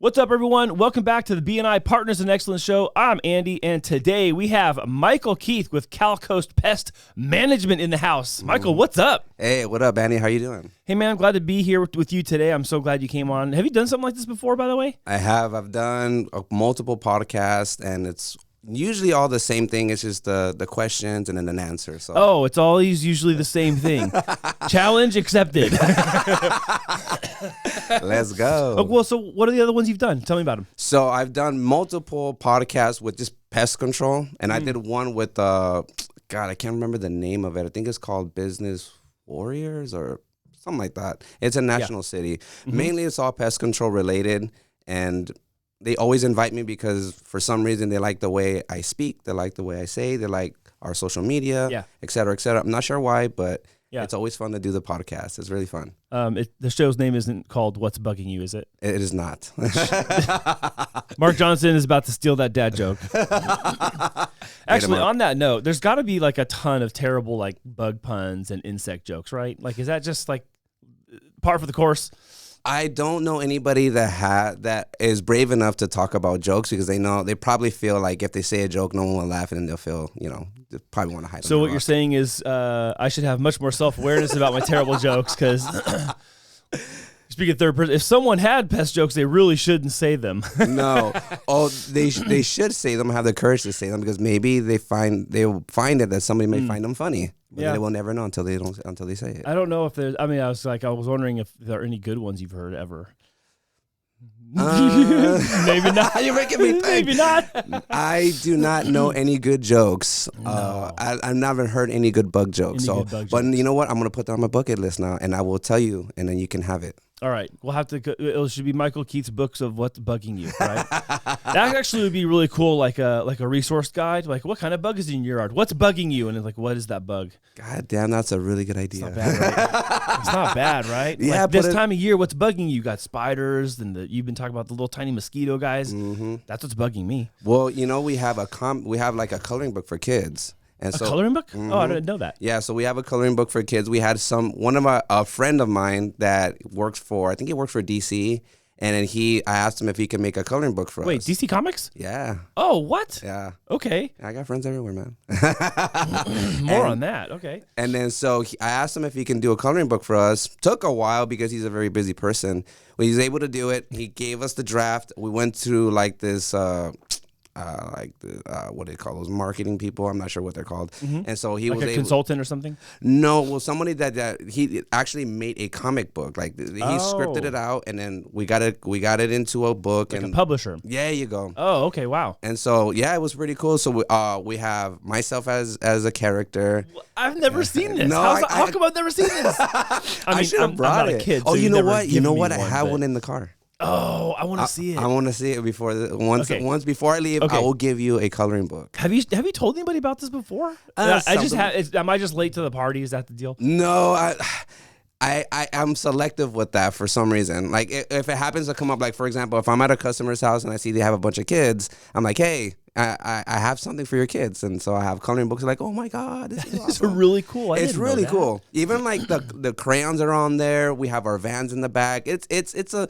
What's up, everyone? Welcome back to the BNI Partners In Excellence show. I'm Andy, and today we have Michael Keith with Cal Coast Pest Management in the house. Michael, what's up? Hey, what up, Andy? How you doing? Hey, man, I'm glad to be here with you today. I'm so glad you came on. Have you done something like this before, by the way? I have. I've done multiple podcasts, and it's usually all the same thing. It's just the questions and then an answer. So. Oh, it's always usually the same thing. Challenge accepted. Let's go. Oh, well, so what are the other ones you've done? Tell me about them. So I've done multiple podcasts with just pest control, and I did one with, God, I can't remember the name of it. I think it's called Business Warriors or something like that. It's a national city. Mm-hmm. Mainly it's all pest control related, and they always invite me because for some reason they like the way I speak, they like the way I say, they like our social media, et cetera, et cetera. I'm not sure why, but it's always fun to do the podcast. It's really fun. The show's name isn't called What's Bugging You, is it? It is not. Mark Johnson is about to steal that dad joke. Actually, on that note, there's got to be like a ton of terrible like bug puns and insect jokes, right? Like, is that just like par for the course? I don't know anybody that is brave enough to talk about jokes because they probably feel like if they say a joke, no one will laugh, and then they'll feel, they probably want to hide. So what you're saying is I should have much more self-awareness about my terrible jokes because speaking of third person, if someone had pest jokes, they really shouldn't say them. No. Oh, they should say them, have the courage to say them because maybe they'll find it that somebody may find them funny. But they will never know until they say it. I don't know if there's. I mean, I was wondering if there are any good ones you've heard ever. Maybe not. You're making me think. Maybe not. I do not know any good jokes. No. I've never heard any good bug jokes. But you know what? I'm gonna put that on my bucket list now, and I will tell you, and then you can have it. All right, we'll have to. It should be Michael Keith's books of what's bugging you, right? That actually would be really cool, like a resource guide. Like, what kind of bug is in your yard? What's bugging you? And it's like, what is that bug? God damn, that's a really good idea. It's not bad, right? It's not bad, right? Yeah. Like this time of year, what's bugging you? You got spiders, and you've been talking about the little tiny mosquito guys. Mm-hmm. That's what's bugging me. Well, we have like a coloring book for kids. And a coloring book? Mm-hmm. Oh, I didn't know that. Yeah, so we have a coloring book for kids. We had a friend of mine that works for, I think he works for DC, and then I asked him if he could make a coloring book for us. Wait, DC Comics? Yeah. Oh, what? Yeah. Okay. I got friends everywhere, man. More on that. Okay. And then I asked him if he can do a coloring book for us. Took a while because he's a very busy person. When he was able to do it, he gave us the draft. We went through like this. What do they call those marketing people? I'm not sure what they're called. Mm-hmm. And so he was a consultant or something. No, well, somebody that he actually made a comic book. Like he scripted it out, and then we got it into a book, like and a publisher. Yeah, you go. Oh, okay, wow. And so it was pretty cool. So we have myself as a character. I've never seen this. No, how come I've never seen this? I should have brought it. A kid, so you know what? You know what? I have one in the car. Oh, I want to see it. I want to see it once before I leave. Okay. I will give you a coloring book. Have you told anybody about this before? Am I just late to the party? Is that the deal? No, I'm selective with that for some reason. Like if it happens to come up, like for example, if I'm at a customer's house and I see they have a bunch of kids, I'm like, hey, I have something for your kids, and so I have coloring books. Like, oh my god, this is awesome. It's really cool. It's really cool. Even like the crayons are on there. We have our Vans in the back. It's a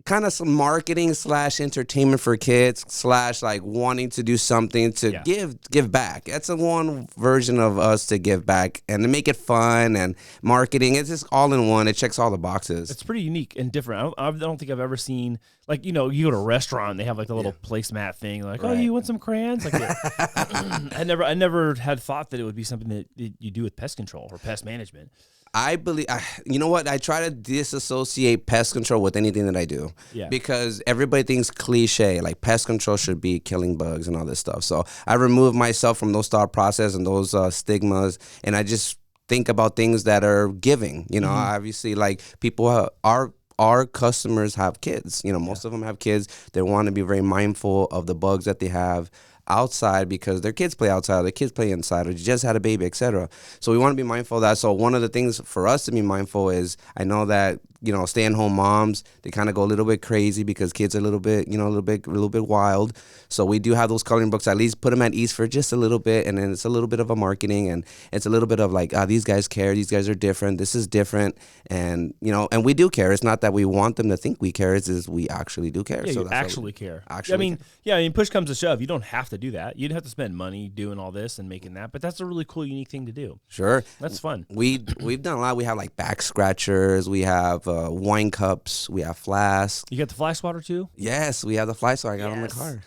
kind of some marketing / entertainment for kids / like wanting to do something to give back. That's one version of us to give back and to make it fun and marketing. It's just all in one. It checks all the boxes. It's pretty unique and different. I don't think I've ever seen, like, you go to a restaurant and they have like the little placemat thing, like, oh, you want some crayons? Like, I never had thought that it would be something that you do with pest control or pest management. I believe, you know what? I try to disassociate pest control with anything that I do. Yeah. Because everybody thinks cliche, like pest control should be killing bugs and all this stuff. So I remove myself from those thought process and those stigmas, and I just think about things that are giving. Obviously, like people our customers have kids. Most of them have kids. They want to be very mindful of the bugs that they have. outside because their kids play outside, their kids play inside, or just had a baby, etc. So we want to be mindful of that. So one of the things for us to be mindful is, I know that, you know, stay-at-home moms, they kind of go a little bit crazy because kids are a little bit, you know, a little bit wild. So we do have those coloring books, at least put them at ease for just a little bit, and then it's a little bit of a marketing, and it's a little bit of like, these guys care, these guys are different, this is different, and, you know, and we do care. It's not that we want them to think we care, it's we actually do care. Yeah, so you that's actually care. Actually, I mean, push comes to shove, you don't have to do that. You don't have to spend money doing all this and making that, but that's a really cool, unique thing to do. Sure, that's fun. We've done a lot. We have like back scratchers, we have wine cups, we have flasks. You got the fly swatter too? Yes, we have the fly swatter. I got on the car.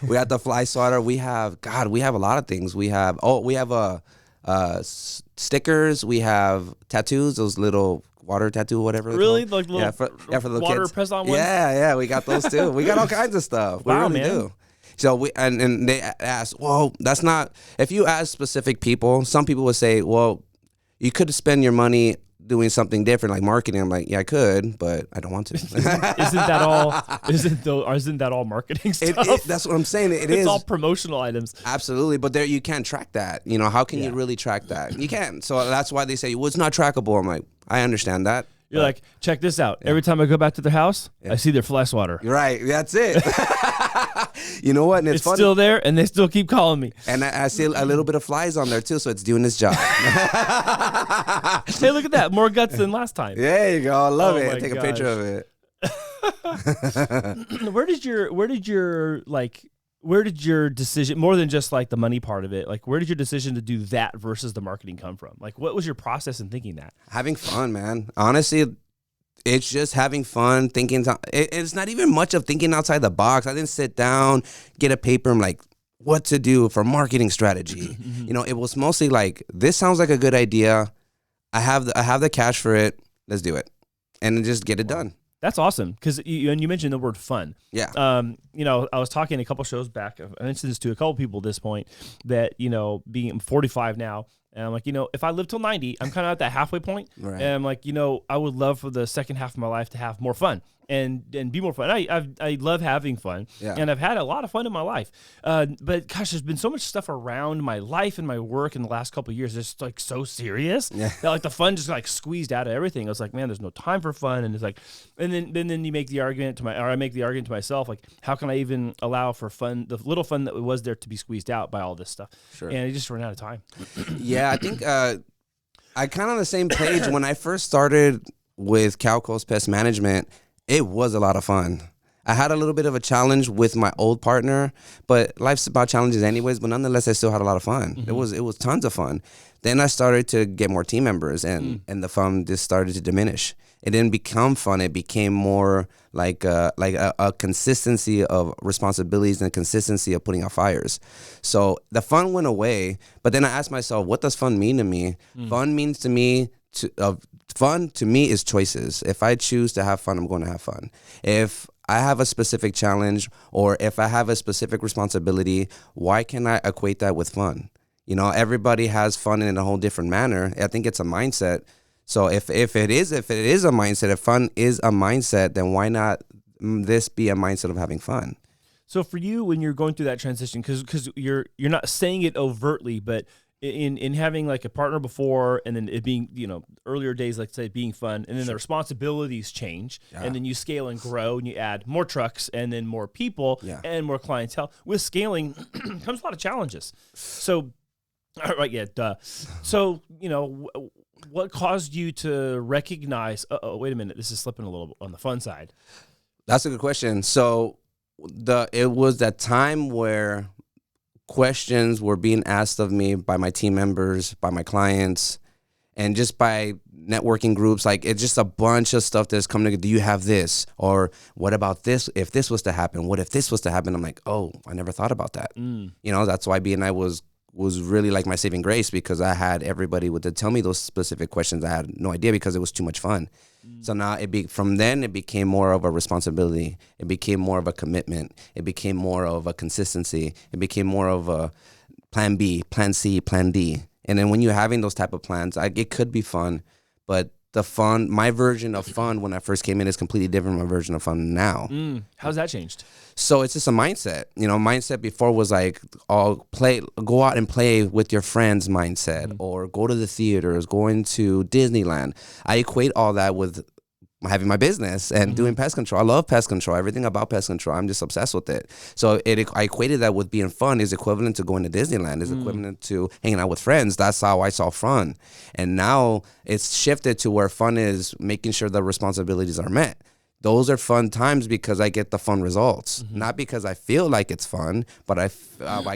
We have the fly swatter. We have a lot of things. We have stickers. We have tattoos. Those little water tattoo, whatever. Really? Like little for the water kids. press on ones? Yeah, we got those too. We got all kinds of stuff. We Wow, really man. do. So we and they ask, well, that's not. If you ask specific people, some people would say, well, you could spend your money doing something different, like marketing. I'm like, yeah, I could, but I don't want to. Isn't that all marketing stuff? That's what I'm saying. It's all promotional items. Absolutely, but there you can't track that. You know, how can you really track that? You can't. So that's why they say, well, it's not trackable. I'm like, I understand that. You're like, check this out. Every time I go back to their house, I see their fly swatter. You're right. That's it. You know what? And it's funny. Still there, and they still keep calling me. And I see a little bit of flies on there too, so it's doing its job. Hey, look at that! More guts than last time. There you go. I love it. Take a picture of it. Where did your decision, more than just like the money part of it, like where did your decision to do that versus the marketing come from? Like, what was your process in thinking that? Having fun, man. Honestly, it's just having fun, thinking. It's not even much of thinking outside the box. I didn't sit down, get a paper, and like, what to do for marketing strategy. You know, it was mostly like, this sounds like a good idea. I have the cash for it. Let's do it, and just get it done. That's awesome, because you mentioned the word fun. Yeah. You know, I was talking a couple shows back. I mentioned this to a couple people at this point that, you know, being 45 now, and I'm like, you know, if I live till 90, I'm kind of at that halfway point. Right. And I'm like, you know, I would love for the second half of my life to have more fun and be more fun. I love having fun, and I've had a lot of fun in my life. But gosh, there's been so much stuff around my life and my work in the last couple of years. It's like so serious that like the fun just like squeezed out of everything. I was like, man, there's no time for fun. And it's like, and then you make the argument I make the argument to myself, like, how can I even allow for fun, the little fun that was there, to be squeezed out by all this stuff? Sure. And I just ran out of time. Yeah, I think I kind of on the same page. When I first started with Cal Coast Pest Management, it was a lot of fun. I had a little bit of a challenge with my old partner, but life's about challenges anyways. But nonetheless, I still had a lot of fun. Mm-hmm. It was tons of fun. Then I started to get more team members, and the fun just started to diminish. It didn't become fun. It became more like a consistency of responsibilities and consistency of putting out fires. So the fun went away. But then I asked myself, what does fun mean to me? Fun means to me fun to me is choices. If I choose to have fun, I'm going to have fun. If I have a specific challenge, or if I have a specific responsibility, why can't I equate that with fun? You know, everybody has fun in a whole different manner. I think it's a mindset. So if it is a mindset, if fun is a mindset, then why not this be a mindset of having fun? So for you, when you're going through that transition, because you're not saying it overtly, but in having like a partner before, and then it being, you know, earlier days, like say being fun, and then the responsibilities change, and then you scale and grow, and you add more trucks, and then more people, and more clientele. With scaling comes a lot of challenges. So, So, you know, what caused you to recognize, wait a minute, this is slipping a little on the fun side? That's a good question. So it was that time where questions were being asked of me by my team members, by my clients, and just by networking groups. Like, it's just a bunch of stuff that's coming together. Do you have this? Or what about this? If this was to happen, what if this was to happen? I'm like, oh, I never thought about that. You know, that's why BNI was really like my saving grace, because I had everybody to tell me those specific questions. I had no idea because it was too much fun. So now from then it became more of a responsibility. It became more of a commitment. It became more of a consistency. It became more of a plan B, plan C, plan D. And then when you're having those type of plans, it could be fun, but the fun, my version of fun when I first came in is completely different from my version of fun now. How's that changed? So it's just a mindset. Mindset before was like, go out and play with your friends mindset, or go to the theaters, going to Disneyland. I equate all that with having my business and doing pest control. I love pest control, everything about pest control. I'm just obsessed with it. So I equated that with being fun is equivalent to going to Disneyland, is equivalent to hanging out with friends. That's how I saw fun. And now it's shifted to where fun is making sure the responsibilities are met. Those are fun times because I get the fun results, not because I feel like it's fun, but I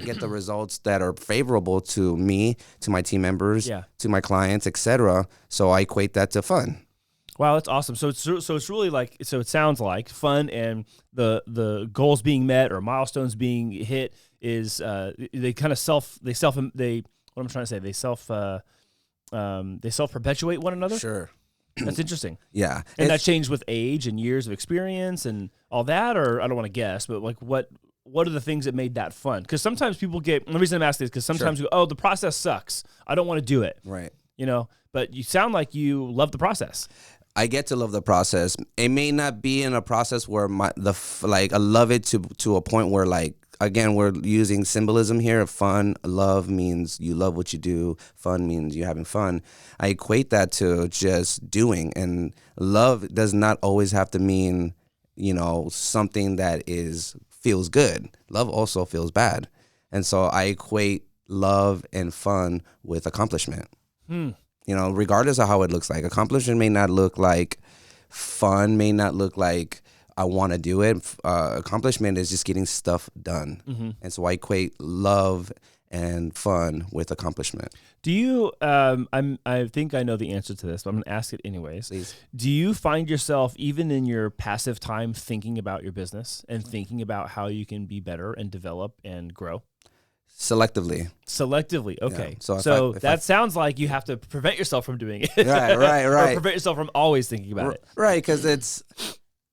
get the results that are favorable to me, to my team members, to my clients, etc. So I equate that to fun. Wow, that's awesome. So it's really like, so it sounds like fun and the goals being met or milestones being hit is they self perpetuate one another. Sure. That's interesting. Yeah. And that changed with age and years of experience and all that, or I don't want to guess, but like what are the things that made that fun? Because sometimes people get, the reason I'm asking is because sometimes you go, oh, the process sucks, I don't want to do it. Right. But you sound like you love the process. I get to love the process. It may not be in a process where I love it to a point where, like, again, we're using symbolism here. Fun, love means you love what you do. Fun means you're having fun. I equate that to just doing, and love does not always have to mean, something that feels good. Love also feels bad. And so I equate love and fun with accomplishment. Regardless of how it looks like. Accomplishment may not look like fun, may not look like I want to do it. Accomplishment is just getting stuff done. And so I equate love and fun with accomplishment. Do you, I think I know the answer to this, but I'm going to ask it anyways. Please. Do you find yourself, even in your passive time, thinking about your business and thinking about how you can be better and develop and grow? Selectively, okay. Yeah. So that sounds like you have to prevent yourself from doing it. Right. Or prevent yourself from always thinking about it. Right, because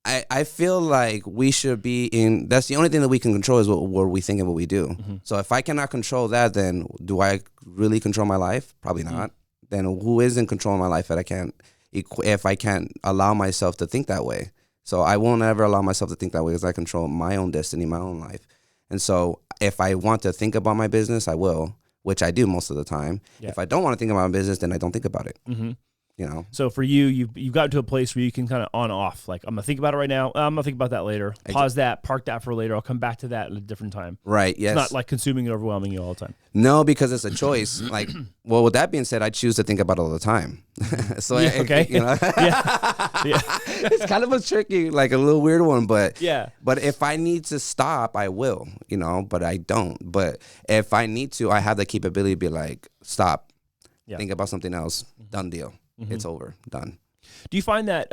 I feel like we should be in, that's the only thing that we can control is what we think and what we do. So if I cannot control that, then do I really control my life? Probably not. Then who is in control of my life if I can't allow myself to think that way? So I won't ever allow myself to think that way because I control my own destiny, my own life. And so if I want to think about my business, I will, which I do most of the time. Yeah. If I don't want to think about my business, then I don't think about it. So for you've gotten to a place where you can kind of on off. Like, I'm going to think about it right now. I'm going to think about that later. Pause that, park that for later. I'll come back to that at a different time. Right, yes. It's not like consuming and overwhelming you all the time. No, because it's a choice. With that being said, I choose to think about it all the time. So okay. It's kind of a tricky, like a little weird one, but if I need to stop, I will, but I don't. But if I need to, I have the capability to be like, stop, think about something else, done deal. It's over, done. Do you find that,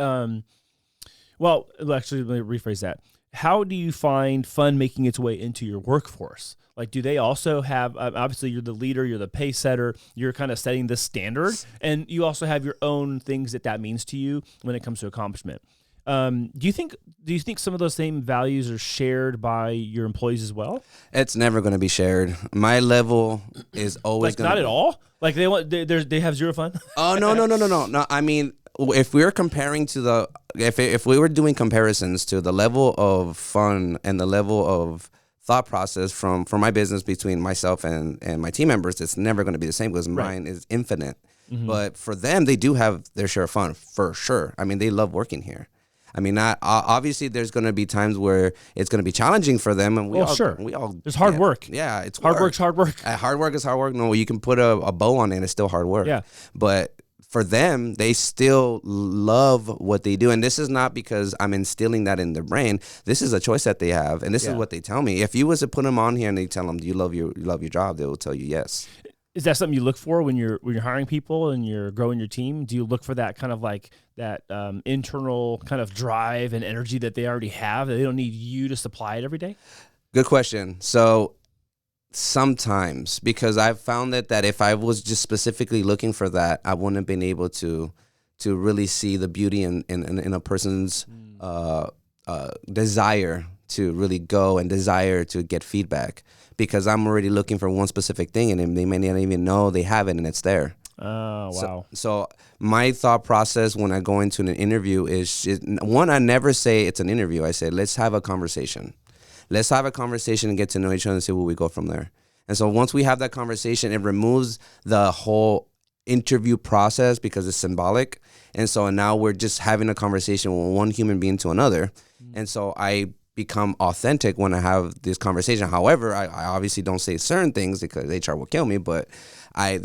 well, actually, let me rephrase that. How do you find fun making its way into your workforce? Like, do they also have, obviously you're the leader, you're the pace setter, you're kind of setting the standard, and you also have your own things that means to you when it comes to accomplishment. Do you think some of those same values are shared by your employees as well? It's never going to be shared. My level is always going to not at all. Like they have zero fun. Oh no. I mean, if we're comparing to if we were doing comparisons to the level of fun and the level of thought process from my business between myself and my team members, it's never going to be the same because mine is infinite. But for them, they do have their share of fun for sure. I mean, they love working here. I mean, obviously, there's going to be times where it's going to be challenging for them, and we all there's hard work. Yeah, it's hard work's hard work. Hard work is hard work. No, you can put a bow on it; it's still hard work. Yeah, but for them, they still love what they do, and this is not because I'm instilling that in their brain. This is a choice that they have, and this is what they tell me. If you was to put them on here and they tell them, "Do you love your job?" They will tell you yes. Is that something you look for when you're hiring people and you're growing your team? Do you look for that kind of like that internal kind of drive and energy that they already have, that they don't need you to supply it every day? Good question. So sometimes, because I've found that if I was just specifically looking for that, I wouldn't have been able to really see the beauty in a person's desire to really go and desire to get feedback. Because I'm already looking for one specific thing, and they may not even know they have it, and it's there. Oh, wow. So my thought process when I go into an interview is, one, I never say it's an interview. I say, let's have a conversation. Let's have a conversation and get to know each other and see where we go from there. And so once we have that conversation, it removes the whole interview process because it's symbolic. And so now we're just having a conversation with one human being to another. And so I become authentic when I have this conversation. However, I obviously don't say certain things because HR will kill me, but I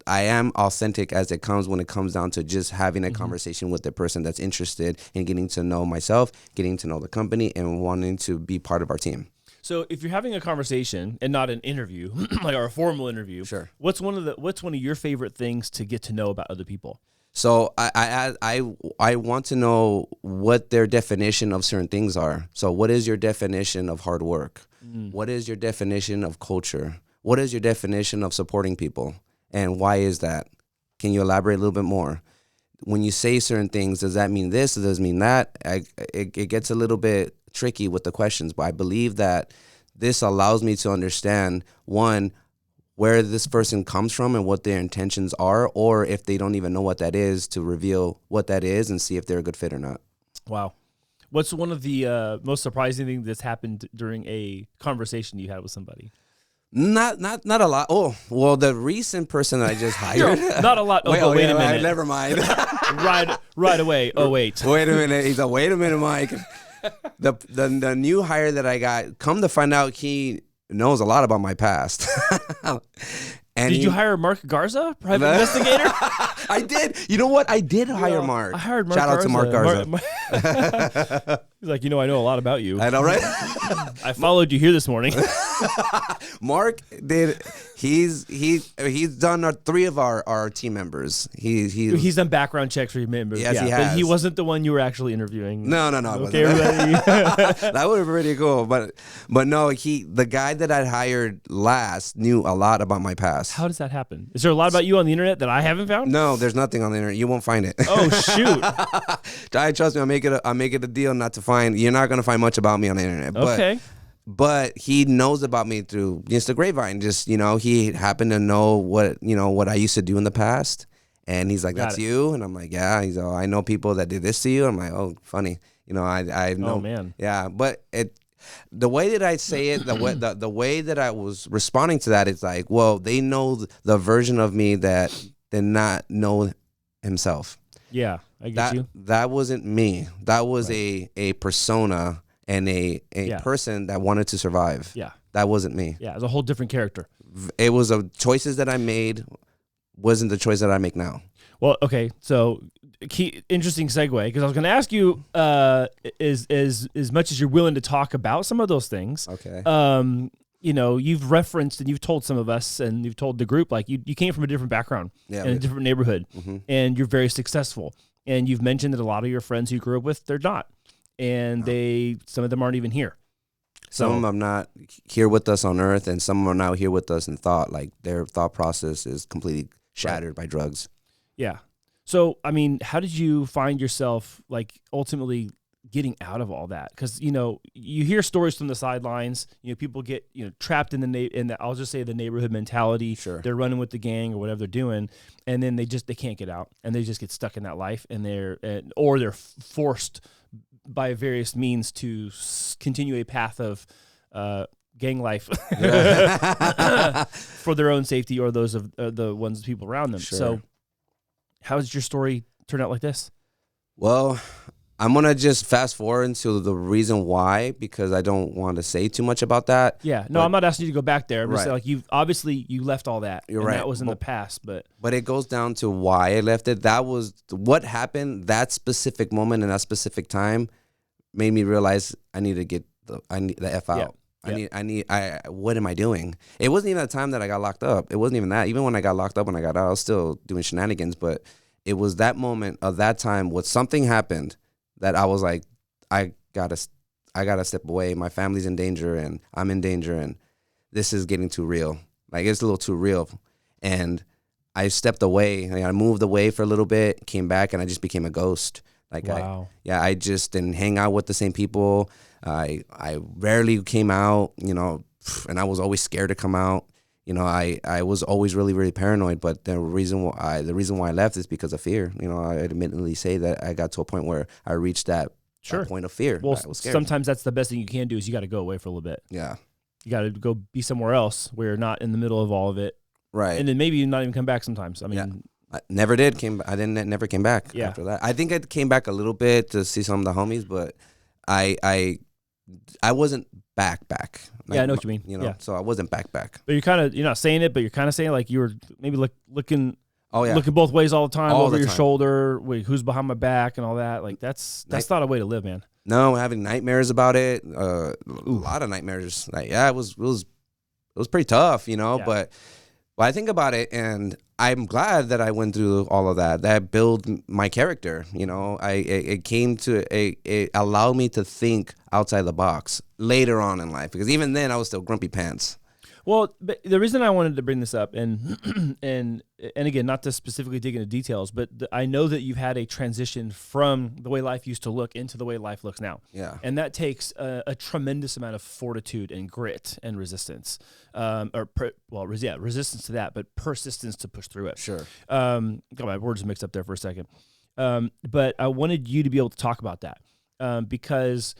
am authentic as it comes when it comes down to just having a conversation with the person that's interested in getting to know myself, getting to know the company, and wanting to be part of our team. So if you're having a conversation and not an interview, like or a formal interview, sure. What's one of your favorite things to get to know about other people? So I want to know what their definition of certain things are. So what is your definition of hard work? What is your definition of culture? What is your definition of supporting people? And why is that? Can you elaborate a little bit more? When you say certain things, does that mean this? Does it mean that? It gets a little bit tricky with the questions, but I believe that this allows me to understand, one, where this person comes from and what their intentions are, or if they don't even know what that is, to reveal what that is and see if they're a good fit or not. Wow. What's one of the most surprising things that's happened during a conversation you had with somebody? Not a lot. Oh, well, the recent person that I just hired. Not a lot. Oh, wait a minute. Never mind. right away. Oh, wait. Wait a minute. He's like, wait a minute, Mike. The new hire that I got, come to find out, he knows a lot about my past. And did you hire Mark Garza, private investigator? I did. You know what? I did hire Mark. I hired Mark Shout Garza. out to Mark Garza. He's like, I know a lot about you. I know, right? I followed you here this morning. Mark did. He's done 3 of our team members. He's done background checks for your members. Yes, he has. But he wasn't the one you were actually interviewing. No. Okay, That would have been pretty cool. But no, the guy that I hired last knew a lot about my past. How does that happen? Is there a lot about you on the internet that I haven't found? No, there's nothing on the internet. You won't find it. Oh shoot! Trust me, I'll make it a deal not to find. You're not gonna find much about me on the internet. Okay. But he knows about me through just the grapevine. Just, he happened to know what I used to do in the past. And he's like, that's you? And I'm like, yeah. He's like, I know people that did this to you. I'm like, oh, funny. I know. Oh, man. Yeah. But the way that I say it, the way that I was responding to that, it's like, well, they know the version of me that did not know himself. Yeah, I get you. That wasn't me. That was a persona and a person that wanted to survive. Yeah. That wasn't me. Yeah, it was a whole different character. It was choices that I made wasn't the choice that I make now. Well, okay, so interesting segue, because I was going to ask you, as much as you're willing to talk about some of those things, okay. You've referenced and you've told some of us and you've told the group, like you came from a different background in a different neighborhood, and you're very successful. And you've mentioned that a lot of your friends you grew up with, they're not. And some of them aren't even here. Some of them are not here with us on earth, and some are now here with us in thought. Like their thought process is completely shattered by drugs. Yeah. So, I mean, how did you find yourself like ultimately getting out of all that? Because, you hear stories from the sidelines, people get, trapped in the I'll just say the neighborhood mentality. Sure. They're running with the gang or whatever they're doing. And then they can't get out, and they just get stuck in that life, and they're forced by various means to continue a path of gang life for their own safety or those of the people around them. Sure. So how did your story turn out like this? Well, I'm going to just fast forward into the reason why, because I don't want to say too much about that. Yeah. No, I'm not asking you to go back there. I'm just saying, Right. you left all that. You're and right. That was in the past, but it goes down to why I left it. That was what happened. That specific moment and that specific time made me realize I need to get the F out. Yeah. What am I doing? It wasn't even the time that I got locked up. It wasn't even that. Even when I got locked up, when I got out, I was still doing shenanigans. But it was that moment of that time when something happened that I was like, I gotta step away. My family's in danger, and I'm in danger, and this is getting too real. Like, it's a little too real. And I stepped away. I moved away for a little bit, came back, and I just became a ghost. Like, wow. I just didn't hang out with the same people. I rarely came out, and I was always scared to come out. I was always really, really paranoid, but the reason why I left is because of fear. I admittedly say that I got to a point where I reached that point of fear. Well, I was scared. sometimes that's the best thing you can do is you got to go away for a little bit. Yeah. You got to go be somewhere else where you're not in the middle of all of it. Right. And then maybe you not even come back sometimes. I mean, I never did. Never came back after that. I think I came back a little bit to see some of the homies, but I wasn't back. Like, I know what you mean. So I wasn't back. But you're not saying it, but you're kind of saying like you were maybe looking both ways all the time, over your shoulder, who's behind my back and all that. Like that's not a way to live, man. No, having nightmares about it, a lot of nightmares. Like, it was pretty tough, but I think about it and I'm glad that I went through all of that. That built my character, it allowed me to think outside the box later on in life, because even then I was still grumpy pants. Well, but the reason I wanted to bring this up, and again, not to specifically dig into details, but I know that you've had a transition from the way life used to look into the way life looks now. Yeah. And that takes a tremendous amount of fortitude and grit and resistance, resistance to that, but persistence to push through it. Sure. Got my words mixed up there for a second. But I wanted you to be able to talk about that because,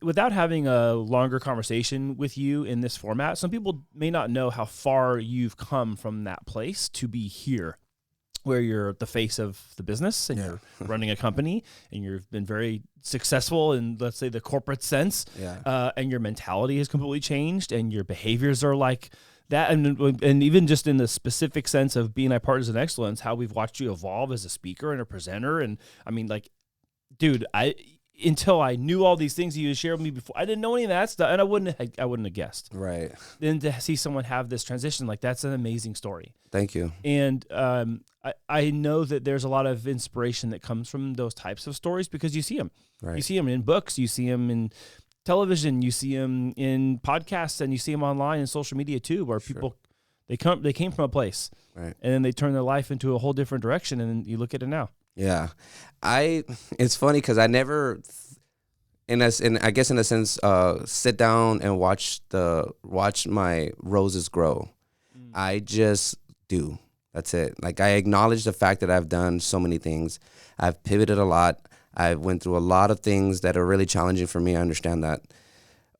without having a longer conversation with you in this format, some people may not know how far you've come from that place to be here, where you're the face of the business and you're running a company and you've been very successful in, let's say, the corporate sense. Yeah. And your mentality has completely changed and your behaviors are like that. And even just in the specific sense of BNI Partners in Excellence, how we've watched you evolve as a speaker and a presenter. And I mean, like, dude, until I knew all these things you shared with me before, I didn't know any of that stuff, and I wouldn't have guessed. Right. Then to see someone have this transition, like, that's an amazing story. Thank you. And I know that there's a lot of inspiration that comes from those types of stories because you see them. Right. You see them in books, you see them in television, you see them in podcasts, and you see them online and social media too, where people they came from a place, right, and then they turn their life into a whole different direction, and you look at it now. Yeah, it's funny because I never, I guess in a sense, sit down and watch my roses grow. I just do. That's it. Like, I acknowledge the fact that I've done so many things. I've pivoted a lot. I went through a lot of things that are really challenging for me. I understand that.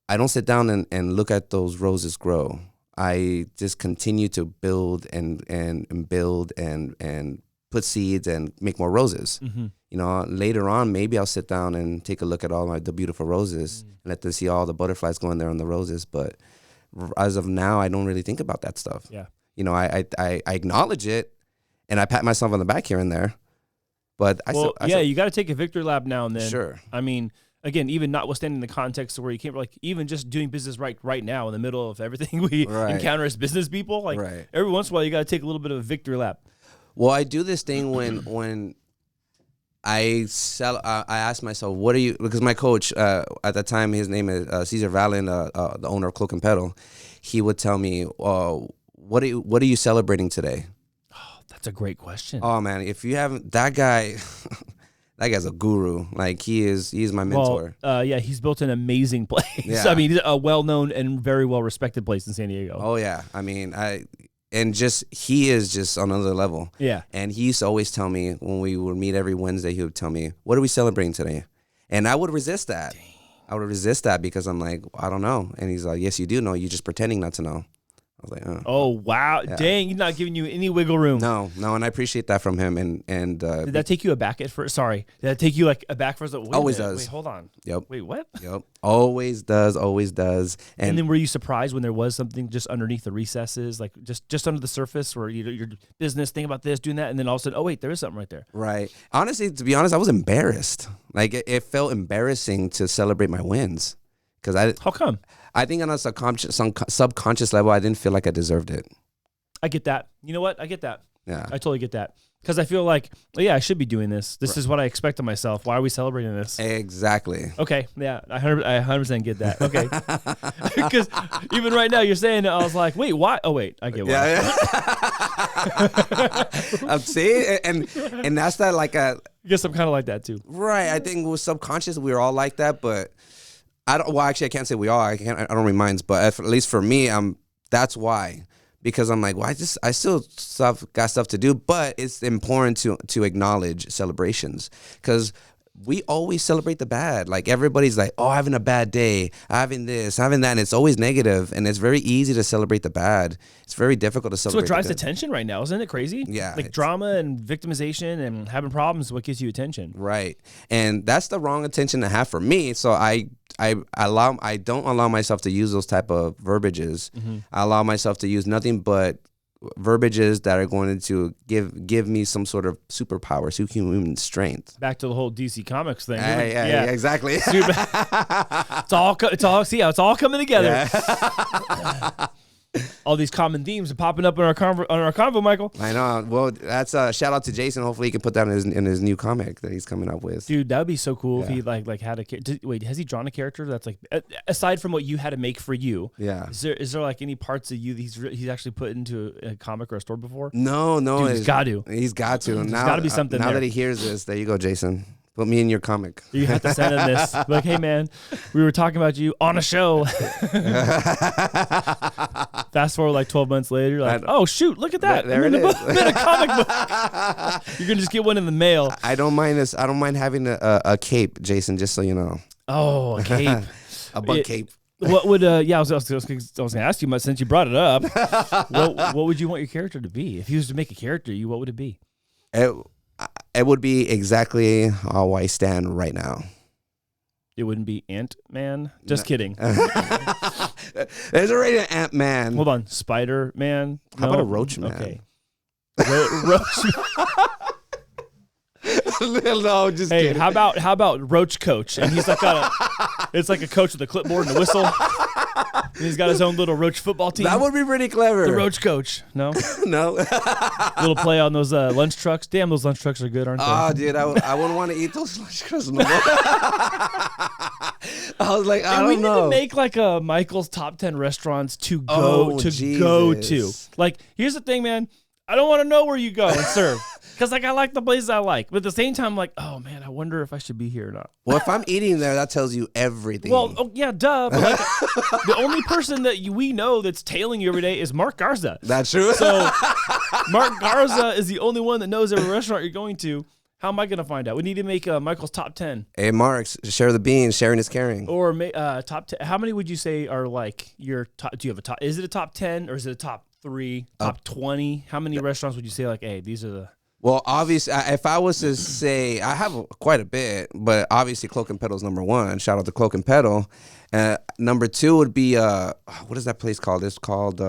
I don't sit down and look at those roses grow. I just continue to build and build and put seeds and make more roses. Mm-hmm. Later on, maybe I'll sit down and take a look at all the beautiful roses and let them see all the butterflies going there on the roses. But as of now, I don't really think about that stuff. Yeah. I acknowledge it and I pat myself on the back here and there. But you got to take a victory lap now and then. Sure. I mean, again, even notwithstanding the context of where you can't, like, even just doing business right now in the middle of everything we encounter as business people, like, every once in a while you got to take a little bit of a victory lap. Well, I do this thing when I ask myself, what are you, because my coach at the time, his name is Cesar Valen, the owner of Cloak and Pedal. He would tell me, what are you celebrating today? Oh, that's a great question. Oh man, if you haven't, that guy's a guru. Like, he's my mentor. Well, he's built an amazing place. Yeah. I mean, he's a well-known and very well-respected place in San Diego. Oh yeah. I mean, he is just on another level. Yeah. And he used to always tell me when we would meet every Wednesday, he would tell me, what are we celebrating today? And I would resist that. Dang. I would resist that because I'm like, I don't know. And he's like, yes, you do know. You're just pretending not to know. I was like, oh, wow. Yeah. Dang, he's not giving you any wiggle room. No, and I appreciate that from him. And did that take you aback at first? Sorry. Did that take you aback first? Always does. Wait, hold on. Yep. Wait, what? Yep. Always does. And then were you surprised when there was something just underneath the recesses, like just under the surface where your business, think about this, doing that, and then all of a sudden, oh, wait, there is something right there. Right. Honestly, to be honest, I was embarrassed. Like, it felt embarrassing to celebrate my wins. How come? I think on a subconscious level, I didn't feel like I deserved it. I get that. You know what? I get that. Yeah. I totally get that. Because I feel like, I should be doing this. This is what I expect of myself. Why are we celebrating this? Exactly. Okay. Yeah. I 100% get that. Okay. Because even right now, you're saying it, I was like, wait, why? Oh, wait. I get why. Yeah. See? And that's that, like a... I guess I'm kind of like that too. Right. I think with subconscious, we're all like that, but... I can't say we are. I don't read minds, but at least for me, That's why. Because I'm like, well, I still got stuff to do, but it's important to acknowledge celebrations, because we always celebrate the bad. Like, everybody's like, oh, having a bad day, having this, having that, and it's always negative, and it's very easy to celebrate the bad. It's very difficult to celebrate. So what drives attention right now, isn't it crazy? Yeah, like drama and victimization and having problems is what gives you attention. Right, and that's the wrong attention to have for me. So I don't allow myself to use those type of verbiages. I allow myself to use nothing but verbiages that are going to give me some sort of superpower, superhuman strength. Back to the whole DC Comics thing. Yeah, exactly. it's all coming together. Yeah. All these common themes are popping up in our convo, Michael. I know. Well, that's a shout out to Jason. Hopefully, he can put that in his new comic that he's coming up with. Dude, that would be so cool if he like had a wait. Has he drawn a character that's like aside from what you had to make for you? Yeah. Is there like any parts of you that he's actually put into a comic or a store before? No. Dude, he's got to. He's got to. There's got to be something. Now there. that he hears this, there you go, Jason. Put me in your comic. You have to send him this. Like, hey, man, we were talking about you on a show. Fast forward like 12 months later, like, oh, shoot, look at that. There it is. I'm in a comic book. You're going to just get one in the mail. I don't mind this. I don't mind having a cape, Jason, just so you know. Oh, a cape. A bug cape. What would, I was going to ask you, since you brought it up, what would you want your character to be? If you was to make a character, what would it be? It would be exactly how I stand right now. It wouldn't be Ant-Man? Just kidding. There's already an Ant-Man. Hold on. Spider-Man? How about a Roach Man? Okay. Roach No, just kidding. How about Roach Coach? And he's like it's like a coach with a clipboard and a whistle. And he's got his own little Roach football team. That would be pretty clever. The Roach Coach. No? No. Little play on those lunch trucks. Damn, those lunch trucks are good, aren't they? Oh, dude, I wouldn't want to eat those lunch trucks no more. I was like, I don't know. We need to make like a Michael's top 10 restaurants to go to. Like, here's the thing, man. I don't want to know where you go and serve. Because like I like the places I like. But at the same time, I'm like, oh, man, I wonder if I should be here or not. Well, if I'm eating there, that tells you everything. Well, yeah, duh. But like, the only person that we know that's tailing you every day is Mark Garza. That's true. So Mark Garza is the only one that knows every restaurant you're going to. How am I going to find out? We need to make Michael's top 10. Hey, Mark, share the beans. Sharing is caring. Or top 10. How many would you say are like your top? Do you have a top? Is it a top 10 or is it a top 3, top 20? How many restaurants would you say like, hey, these are the... Well, obviously, if I was to say, I have quite a bit, but obviously Cloak and Pedal is number 1. Shout out to Cloak and Pedal. Number 2 would be, what is that place called? It's called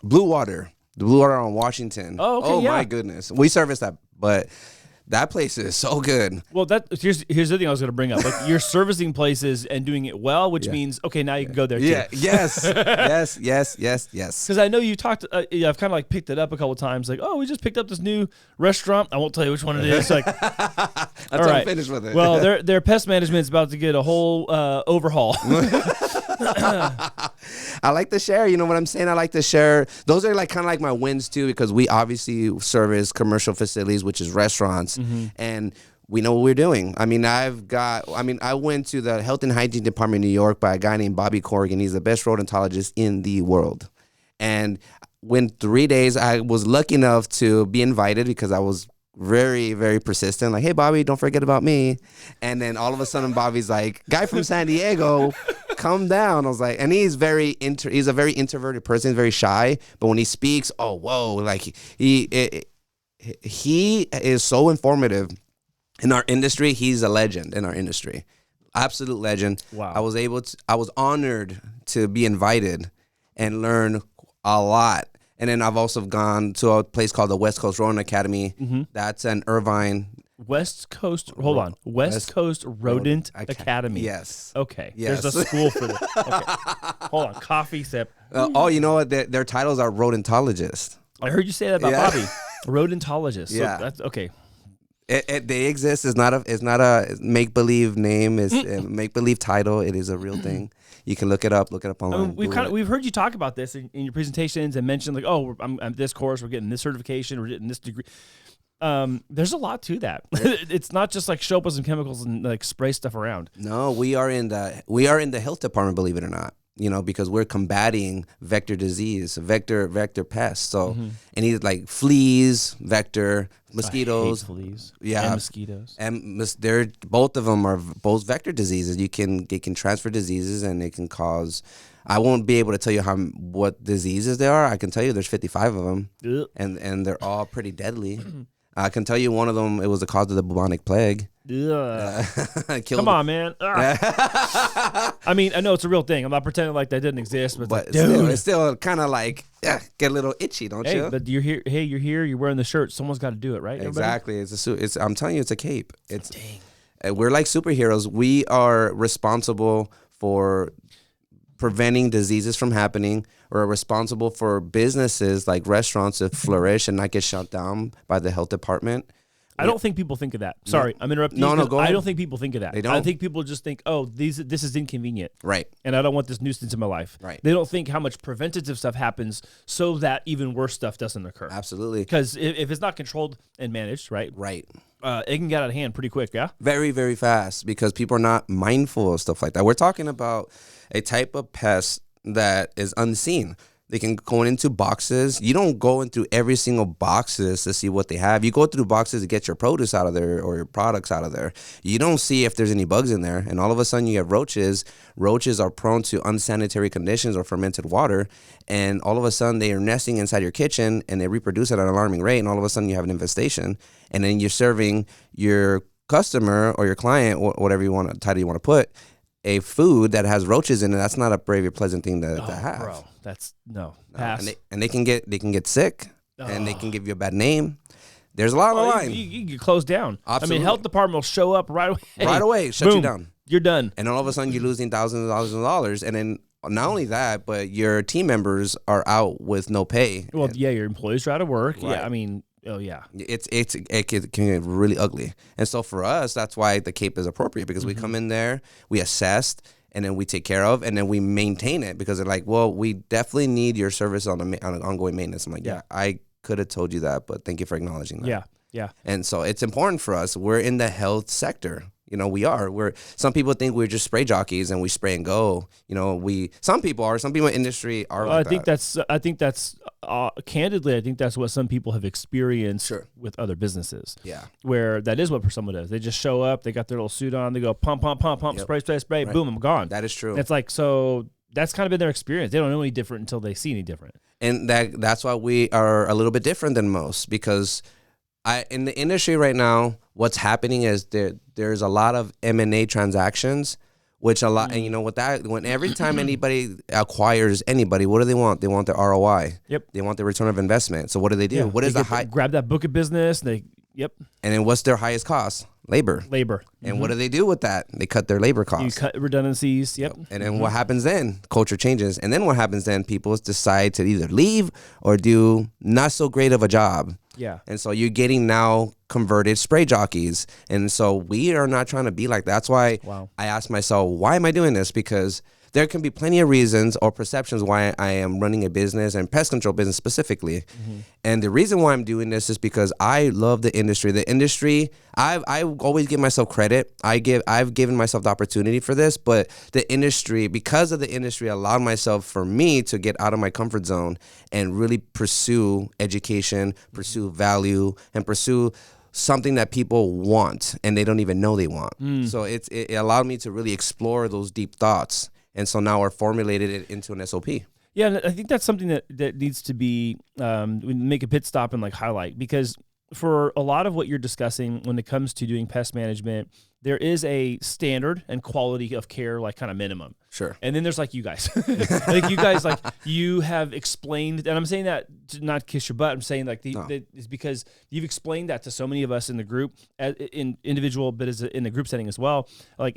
Blue Water. The Blue Water on Washington. Oh, okay, my goodness. We service that, but that place is so good. Well, here's the thing I was going to bring up. Like, you're servicing places and doing it well, which means, okay, now you can go there too. Yeah, yes. Because I know you talked, I've kind of like picked it up a couple times. Like, oh, we just picked up this new restaurant. I won't tell you which one it is. Like, Until I'm finished with it. Well, their pest management is about to get a whole overhaul. I like to share. You know what I'm saying? I like to share. Those are like kind of like my wins too, because we obviously service commercial facilities, which is restaurants, and we know what we're doing. I mean, I went to the health and hygiene department in New York by a guy named Bobby Corrigan. He's the best rodentologist in the world. And when 3 days, I was lucky enough to be invited because I was very, very persistent. Like, hey, Bobby, don't forget about me. And then all of a sudden, Bobby's like, guy from San Diego, come down. I was like, and he's a very introverted person. He's very shy. But when he speaks, oh, whoa, like he is so informative. In our industry, he's a legend in our industry. Absolute legend. Wow. I was honored to be invited and learn a lot. And then I've also gone to a place called the West Coast Rodent Academy. That's in Irvine. West Coast Rodent Academy. Yes. Okay. Yes. There's a school for this. Okay. Hold on. Coffee sip. You know what? Their titles are rodentologist. I heard you say that about Bobby. Rodentologist. So that's okay. They exist. It's not a make believe name. It's a make believe title. It is a real thing. You can look it up online. We've heard you talk about this in your presentations and mentioned like, oh, I'm this course, we're getting this certification, we're getting this degree. There's a lot to that. It's not just like show up with some chemicals and like spray stuff around. No, we are in the health department, believe it or not. because we're combating vector disease, vector pests. So any like fleas, vector, mosquitoes, I hate fleas. Yeah, and mosquitoes. And they're both of them are both vector diseases. They can transfer diseases, and they can cause. I won't be able to tell you what diseases they are. I can tell you there's 55 of them, and they're all pretty deadly. I can tell you one of them. It was the cause of the bubonic plague. Come on, man. I mean, I know it's a real thing. I'm not pretending like that didn't exist, but it's still kind of like get a little itchy, don't you? But you're here. Hey, you're here. You're wearing the shirt. Someone's got to do it, right? Exactly. It's I'm telling you, it's a cape. We're like superheroes. We are responsible for preventing diseases from happening, or responsible for businesses like restaurants to flourish and not get shut down by the health department. I don't think people think of that. Sorry, I'm interrupting you. No, go ahead. I don't think people think of that. They don't. I think people just think, oh, this is inconvenient. Right. And I don't want this nuisance in my life. Right. They don't think how much preventative stuff happens so that even worse stuff doesn't occur. Absolutely. Because if it's not controlled and managed, right? Right. It can get out of hand pretty quick, yeah? Very, very fast, because people are not mindful of stuff like that. We're talking about a type of pest that is unseen. They can go into boxes. You don't go into every single boxes to see what they have. You go through boxes to get your produce out of there or your products out of there. You don't see if there's any bugs in there. And all of a sudden you have roaches. Roaches are prone to unsanitary conditions or fermented water. And all of a sudden they are nesting inside your kitchen, and they reproduce at an alarming rate. And all of a sudden you have an infestation. And then you're serving your customer or your client, whatever title you want to put, a food that has roaches in it. That's not a very pleasant thing to have. Bro, that's pass. And they can get sick, and they can give you a bad name. There's a lot on the line. You get closed down. Absolutely. I mean, health department will show up right away. Right away, shut Boom, you down. You're done. And all of a sudden, you're losing thousands of dollars. And then not only that, but your team members are out with no pay. Well, your employees are out of work. Right. Yeah, I mean, oh yeah. It can get really ugly. And so for us, that's why the cape is appropriate, because we come in there, we assess, and then we take care of, and then we maintain it, because they're like, well, we definitely need your service on an ongoing maintenance. I'm like, yeah, I could have told you that, but thank you for acknowledging that. Yeah. And so it's important for us. We're in the health sector. We are. Some people think we're just spray jockeys and we spray and go. Some people are. Some people in industry are. I think that's candidly, I think that's what some people have experienced with other businesses. Yeah. Where that is what someone does. They just show up. They got their little suit on. They go pump, spray, Right. boom, I'm gone. That is true. And it's like, so that's kind of been their experience. They don't know any different until they see any different. And that's why we are a little bit different than most, because in the industry right now, what's happening is there's a lot of M&A transactions, which a lot, and when every time anybody acquires anybody, what do they want? They want their ROI. Yep. They want the return of investment. So what do? Yeah. What is grab that book of business? Yep. And then what's their highest cost? Labor. And what do they do with that? They cut their labor costs. You cut redundancies. Yep. And then what happens then? Culture changes. And then what happens then? People decide to either leave or do not so great of a job. Yeah. And so you're getting now converted spray jockeys. And so we are not trying to be like that. That's why I asked myself, why am I doing this? Because there can be plenty of reasons or perceptions why I am running a business, and pest control business specifically. And the reason why I'm doing this is because I love the industry. The industry, I always give myself credit. I've given myself the opportunity for this, but the industry, because of the industry, allowed for me to get out of my comfort zone and really pursue education, pursue value, and pursue something that people want and they don't even know they want. So it allowed me to really explore those deep thoughts. And so now we're formulated it into an SOP. Yeah, and I think that's something that needs to be, we make a pit stop and highlight, because for a lot of what you're discussing when it comes to doing pest management, there is a standard and quality of care, kind of minimum. Sure. And then there's you guys. You guys, you have explained, and I'm saying that to not kiss your butt. I'm saying it's because you've explained that to so many of us in the group, in individual, but as in the group setting as well,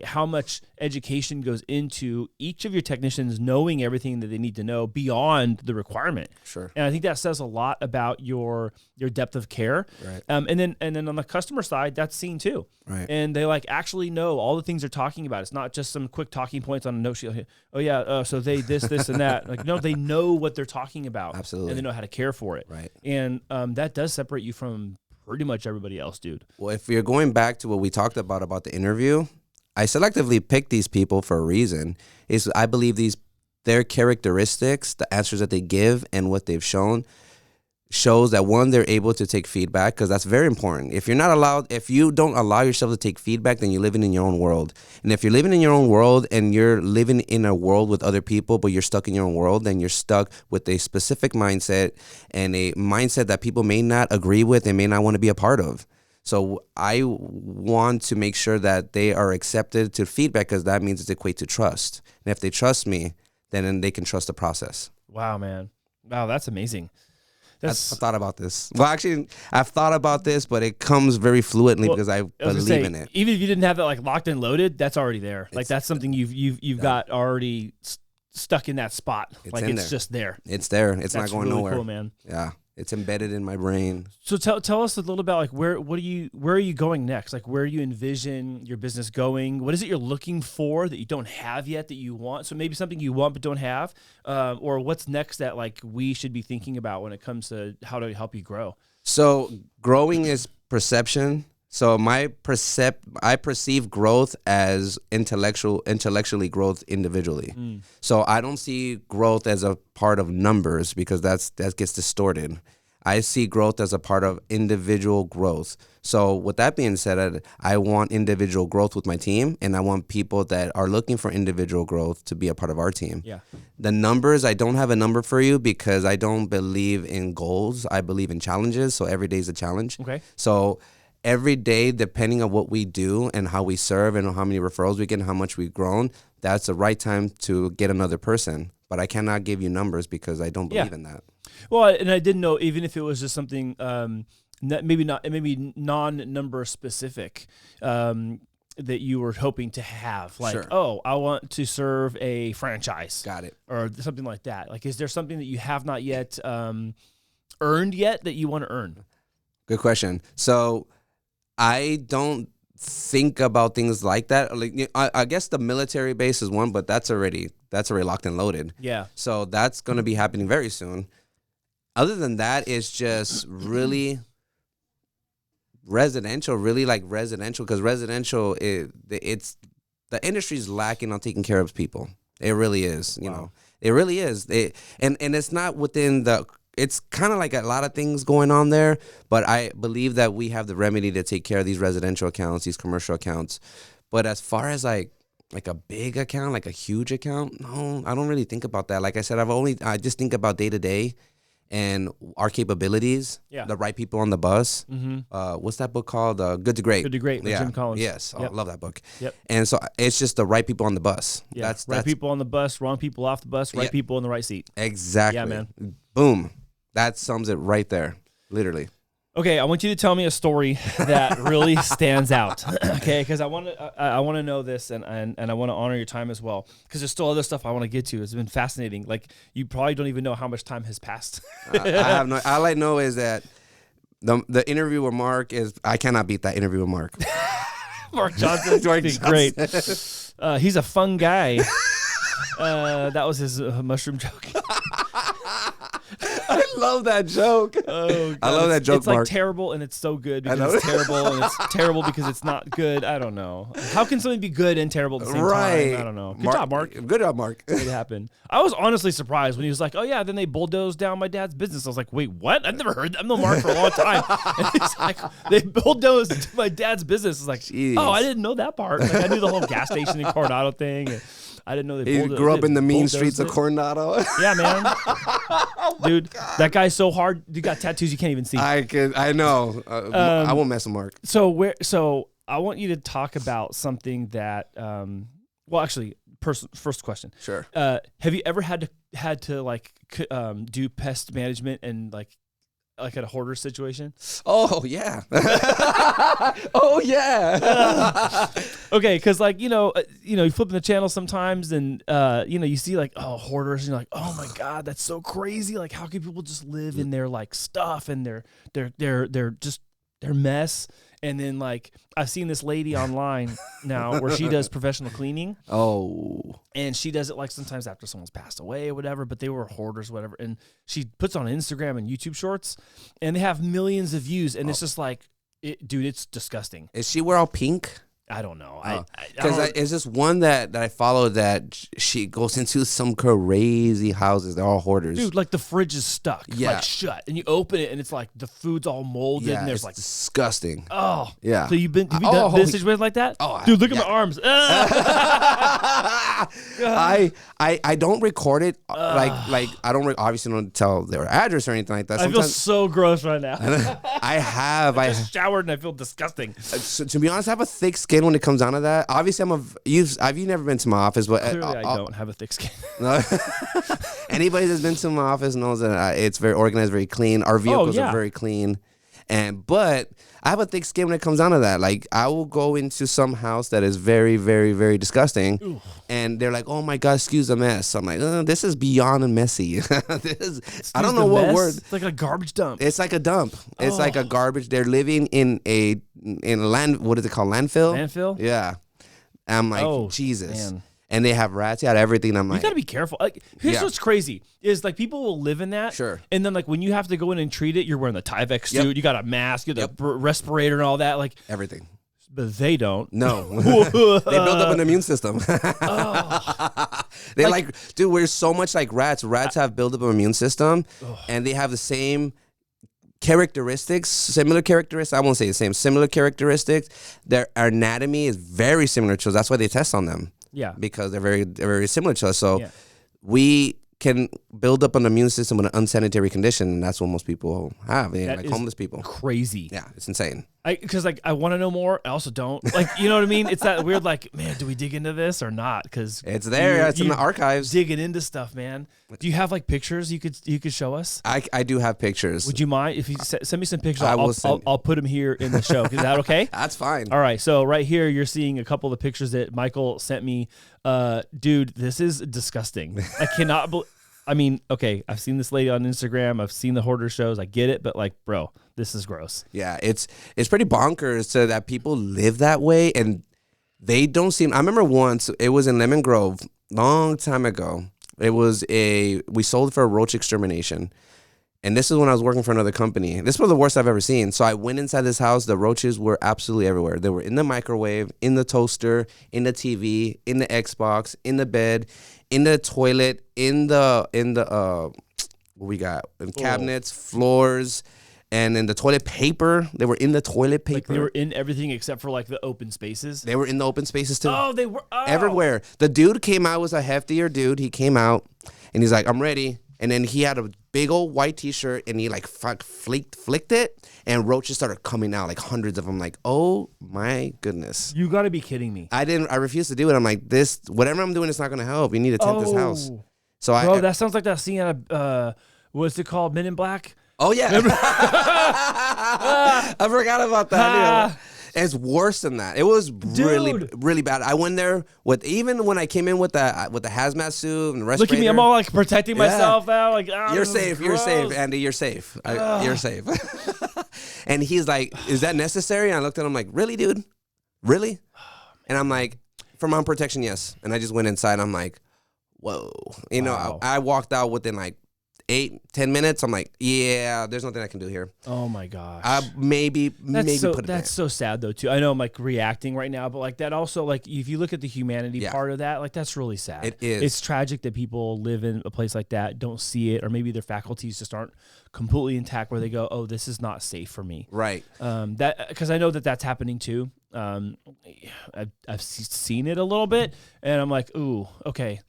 how much education goes into each of your technicians knowing everything that they need to know beyond the requirement. Sure. And I think that says a lot about your depth of care. Right. And then on the customer side, that's seen too. Right. And they actually know all the things they're talking about. It's not just some quick talking points on a note sheet. Oh yeah, so they this and that. No, they know what they're talking about. Absolutely. And they know how to care for it. Right. And that does separate you from pretty much everybody else, dude. Well, if you're going back to what we talked about the interview, I selectively picked these people for a reason. I believe their characteristics, the answers that they give, and what they've shown shows that, one, they're able to take feedback, because that's very important. If you don't allow yourself to take feedback, then you're living in your own world. And if you're living in your own world and you're living in a world with other people, but you're stuck in your own world, then you're stuck with a specific mindset, and a mindset that people may not agree with and may not want to be a part of. So I want to make sure that they are accepted to feedback, because that means it's equate to trust. And if they trust me, then they can trust the process. Wow, man. Wow, that's amazing. I thought about this. Well, actually, I've thought about this, but it comes very fluently because I believe in it. Even if you didn't have that like locked and loaded, that's already there. Like that's something you've got already stuck in that spot. Like it's just there. It's there. It's not going really nowhere. Cool, man. Yeah. It's embedded in my brain. So tell us a little about like where are you going next? Like where do you envision your business going? What is it you're looking for that you don't have yet that you want? So maybe something you want but don't have, or what's next that like we should be thinking about when it comes to how to help you grow? So growing is perception. So I perceive growth as intellectually growth individually. So I don't see growth as a part of numbers, because that gets distorted. I see growth as a part of individual growth. So with that being said, I want individual growth with my team, and I want people that are looking for individual growth to be a part of our team. Yeah. The numbers, I don't have a number for you, because I don't believe in goals. I believe in challenges. So every day is a challenge. Okay. So every day, depending on what we do and how we serve and how many referrals we get and how much we've grown, that's the right time to get another person. But I cannot give you numbers because I don't believe in that. Well, and I didn't know, even if it was just something maybe non-number specific that you were hoping to have. Like, oh, I want to serve a franchise. Got it. Or something like that. Like, is there something that you have not yet earned yet that you want to earn? Good question. So I don't think about things like that. Like, I guess the military base is one, but that's already locked and loaded. Yeah. So that's going to be happening very soon. Other than that, it's just really residential, because residential, it's the industry's lacking on taking care of people. It really is, you know. It really is. And it's not within the... It's kind of like a lot of things going on there, but I believe that we have the remedy to take care of these residential accounts, these commercial accounts. But as far as like a big account, like a huge account, no, I don't really think about that. Like I said, I just think about day to day and our capabilities, the right people on the bus. What's that book called? Good to Great. Good to Great, with Jim Collins. Yes, I love that book. Yep. And so it's just the right people on the bus. Yeah. That's right people on the bus, wrong people off the bus, right people in the right seat. Exactly. Yeah, man. Boom. That sums it right there, literally. Okay, I want you to tell me a story that really stands out. Okay, because I want to know this, and I want to honor your time as well, because there's still other stuff I want to get to. It's been fascinating. Like, you probably don't even know how much time has passed. I have no. All I know is that the interview with Mark is. I cannot beat that interview with Mark. Mark Johnson, great. He's a fun guy. That was his mushroom joke. I love that joke. Oh, God. I love that joke, It's like Mark. terrible, and it's so good because it's terrible, and it's terrible because it's not good. I don't know. How can something be good and terrible at the same time? I don't know. Good job, Mark. Good job, Mark. It happened. I was honestly surprised when he was like, "Oh yeah," then they bulldozed down my dad's business. I was like, "Wait, what? I've never heard that. I've known Mark for a long time." And he's like, "They bulldozed my dad's business." I was like, Jeez. "Oh, I didn't know that part." Like, I knew the whole gas station in Coronado thing. And I didn't know they He grew up in the mean streets of Coronado. Yeah, man. Dude, that guy's so hard. You got tattoos you can't even see. I know. I won't mess with Mark. So I want you to talk about something that, well, actually, first question. Sure. Have you ever had to like do pest management and like at a hoarder situation? Oh yeah. Oh yeah. Okay, because like you flip the channel sometimes, and you see like hoarders, and you're like, oh my God, that's so crazy. Like, how can people just live in their like stuff and their mess? And then like I've seen this lady online now where she does professional cleaning. Oh. And she does it like sometimes after someone's passed away or whatever, but they were hoarders or whatever. And she puts on Instagram and YouTube shorts, and they have millions of views. And it's just like, dude, it's disgusting. Is she wear all pink? I don't know. Because it's just one that I follow that she goes into some crazy houses. They're all hoarders. Dude, like the fridge is stuck, like shut, and you open it and it's like the food's all molded and there's it's like disgusting. Oh, yeah. So have you been in situations like that? Oh, dude, look at my arms. I don't record it like I don't obviously don't tell their address or anything like that. Sometimes, I feel so gross right now. I just showered and I feel disgusting. So, to be honest, I have a thick skin when it comes down to that. Obviously, you've never been to my office, but clearly I don't have a thick skin. Anybody that's been to my office knows that it's very organized, very clean. Our vehicles are very clean, but I have a thick skin when it comes down to that. Like, I will go into some house that is very, very, very disgusting, Ooh. And they're like, "Oh my God, excuse the mess." I'm like, "This is beyond messy." I don't know what word. It's like a garbage dump. It's like a dump. It's like a garbage. They're living in a land. What is it called? Landfill. Landfill. Yeah. I'm like, Jesus. Man. And they have rats out, everything. I'm like, you gotta be careful. Like, here's what's crazy is like people will live in that. Sure. And then like when you have to go in and treat it, you're wearing the Tyvek suit, you got a mask, you got the respirator and all that. Like everything. But they don't. No. They build up an immune system. They like, dude, we're so much like rats. Rats have built up an immune system and they have the same characteristics, similar characteristics. I won't say the same, similar characteristics. Their anatomy is very similar to us. That's why they test on them. Yeah. Because they're very similar to us. So we can build up an immune system with an unsanitary condition, and that's what most people have. Like homeless people. Crazy. Yeah, it's insane. Because like I want to know more, I also don't. Like, you know what I mean? It's that weird. Like, man, do we dig into this or not? Because it's there. It's in the archives. Digging into stuff, man. Do you have like pictures you could show us? I do have pictures. Would you mind if you send me some pictures? I'll put them here in the show. Is that okay? That's fine. All right. So right here, you're seeing a couple of pictures that Michael sent me. Dude, this is disgusting. I cannot believe. I mean, okay, I've seen this lady on Instagram. I've seen the hoarder shows. I get it, but like, bro, this is gross. Yeah, it's pretty bonkers so that people live that way and they don't seem. I remember once it was in Lemon Grove, long time ago. We sold for a roach extermination. And this is when I was working for another company. This was the worst I've ever seen. So I went inside this house. The roaches were absolutely everywhere. They were in the microwave, in the toaster, in the TV, in the Xbox, in the bed, in the toilet, in the what we got? In cabinets, floors, and in the toilet paper. They were in the toilet paper. Like they were in everything except for like the open spaces. They were in the open spaces too. Oh, they were everywhere. The dude came out, was a heftier dude. He came out and he's like, "I'm ready." And then he had a big old white T-shirt, and he like flicked it, and roaches started coming out, like hundreds of them. Like, oh my goodness! You got to be kidding me! I refused to do it. I'm like, whatever I'm doing, it's not gonna help. You need to tent this house. So bro, that sounds like that scene out of what's it called, Men in Black? Oh yeah, I forgot about that. It's worse than that. It was really bad. I went there even when I came in with the hazmat suit and respirator. Look at me, I'm all like protecting myself now. Like, you're safe, Andy. You're safe. You're safe. And he's like, "Is that necessary?" And I looked at him like, "Really, dude? Really?" And I'm like, "For my own protection, yes." And I just went inside. I'm like, "Whoa!" You know, I walked out within like 8-10 minutes. I'm like, yeah, there's nothing I can do here. Oh my gosh. Maybe put it that's so sad though too. I know I'm like reacting right now, but like that also, like if you look at the humanity part of that, like that's really sad. It is. It's tragic that people live in a place like that, don't see it, or maybe their faculties just aren't completely intact where they go, oh, this is not safe for me. Right. That because I know that's happening too. I've seen it a little bit, and I'm like, ooh, okay.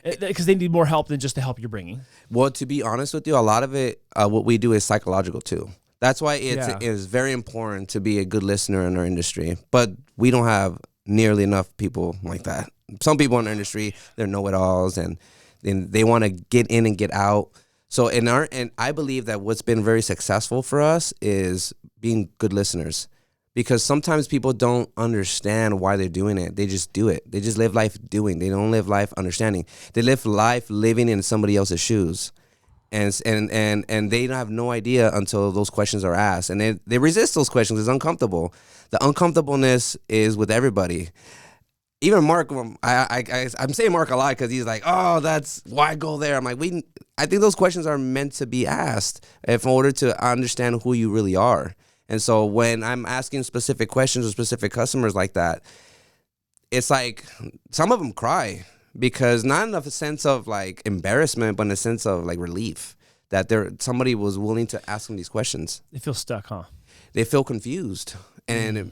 Because they need more help than just the help you're bringing. Well, to be honest with you, a lot of it, what we do is psychological too. That's why it is very important to be a good listener in our industry. But we don't have nearly enough people like that. Some people in our industry, they're know-it-alls, and they want to get in and get out. So and I believe that what's been very successful for us is being good listeners. Because sometimes people don't understand why they're doing it. They just do it. They just live life doing. They don't live life understanding. They live life living in somebody else's shoes. And they have no idea until those questions are asked. And they resist those questions. It's uncomfortable. The uncomfortableness is with everybody. Even Mark, I'm saying Mark a lot because he's like, oh, that's why go there. I'm like, I think those questions are meant to be asked in order to understand who you really are. And so when I'm asking specific questions of specific customers like that, it's like some of them cry because not in a sense of like embarrassment, but in a sense of like relief that somebody was willing to ask them these questions. They feel stuck, huh? They feel confused, and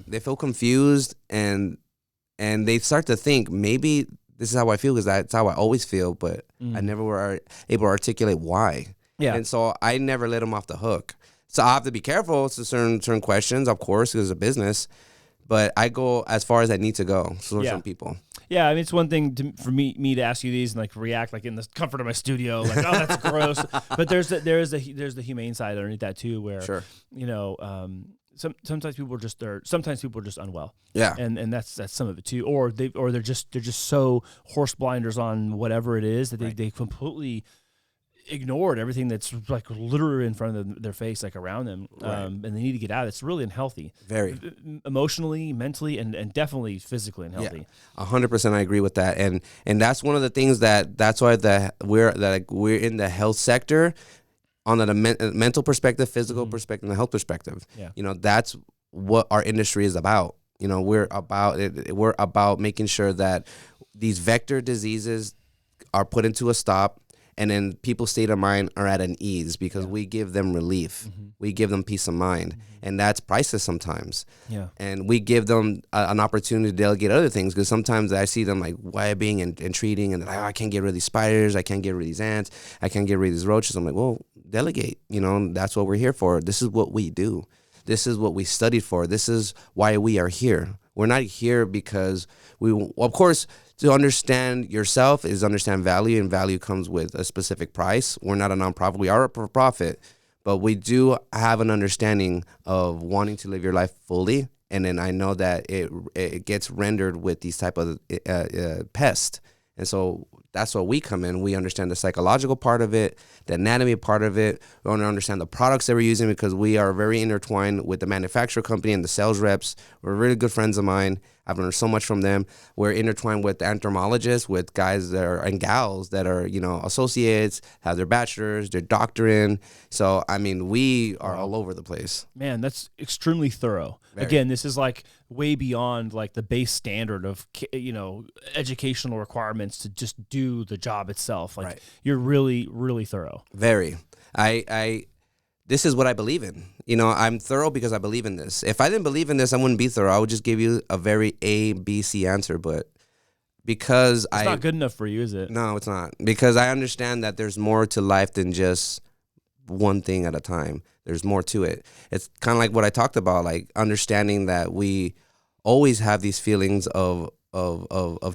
and they start to think maybe this is how I feel because that's how I always feel, but I never were able to articulate why. Yeah. And so I never let them off the hook. So I have to be careful to certain questions, of course, because it's a business. But I go as far as I need to go. So some people. Yeah, I mean, it's one thing for me to ask you these and like react like in the comfort of my studio, like, oh, that's gross. But there's the humane side underneath that too, where you know, sometimes people are just unwell. Yeah, and that's some of it too, or they're just so horse blinders on whatever it is that they completely ignored everything that's like literally in front of their face, like around them, and they need to get out. It's really unhealthy, very emotionally, mentally, and definitely physically unhealthy. 100%, I agree with that, and that's one of the things that's why we're in the health sector, on the mental perspective, physical perspective, and the health perspective. Yeah, you know, that's what our industry is about. You know, we're about making sure that these vector diseases are put into a stop. And then people's state of mind are at an ease because we give them relief. We give them peace of mind. And that's priceless sometimes. Yeah. And we give them an opportunity to delegate other things because sometimes I see them like webbing and treating and like, I can't get rid of these spiders. I can't get rid of these ants. I can't get rid of these roaches. I'm like, well, delegate. You know, that's what we're here for. This is what we do. This is what we studied for. This is why we are here. We're not here because of course, to understand yourself is understand value, and value comes with a specific price. We're not a nonprofit. We are a for-profit, but we do have an understanding of wanting to live your life fully. And then I know that it gets rendered with these type of pests. And so that's where we come in. We understand the psychological part of it, the anatomy part of it. We want to understand the products that we're using because we are very intertwined with the manufacturer company and the sales reps. We're really good friends of mine. I've learned so much from them. We're intertwined with entomologists, with guys and gals that are, you know, associates, have their bachelor's, their doctorate. So, I mean, we are all over the place. Man, that's extremely thorough. Very. Again, this is like way beyond like the base standard of, you know, educational requirements to just do the job itself. Like you're really, really thorough. Very. This is what I believe in. You know, I'm thorough because I believe in this. If I didn't believe in this, I wouldn't be thorough. I would just give you a very A, B, C answer. But because it's not good enough for you, is it? No, it's not. Because I understand that there's more to life than just one thing at a time. There's more to it. It's kind of like what I talked about, like understanding that we always have these feelings of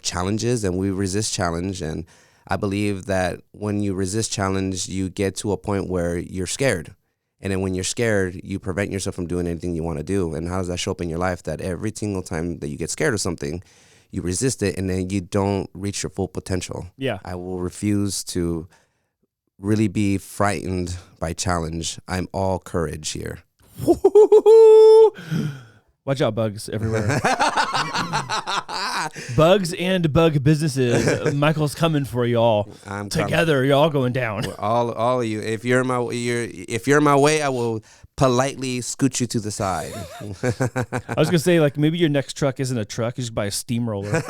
challenges, and we resist challenge. And I believe that when you resist challenge, you get to a point where you're scared. And then when you're scared, you prevent yourself from doing anything you want to do. And how does that show up in your life? That every single time that you get scared of something, you resist it, and then you don't reach your full potential. Yeah. I will refuse to really be frightened by challenge. I'm all courage here. Watch out, bugs everywhere. Bugs and bug businesses. Michael's coming for y'all. Together, you're all going down. All of you. If you're in my way, I will politely scoot you to the side. I was gonna say, like, maybe your next truck isn't a truck; you just buy a steamroller.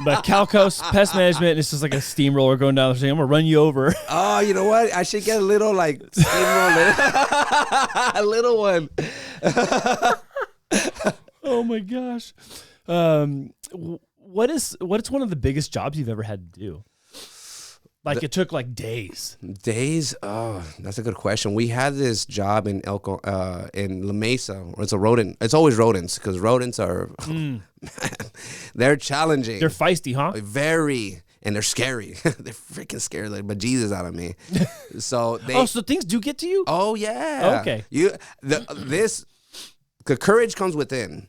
But Cal Coast Pest Management, it's just like a steamroller going down the street. I'm gonna run you over. Oh, you know what? I should get a little like steamroller, a little one. Oh my gosh. What's one of the biggest jobs you've ever had to do? Like it took like days. Days? Oh, that's a good question. We had this job in La Mesa. It's a rodent. It's always rodents because rodents are, man, they're challenging. They're feisty, huh? Very. And they're scary. They're freaking scary, like bejesus out of me. So so things do get to you? Oh yeah. Okay. The courage comes within.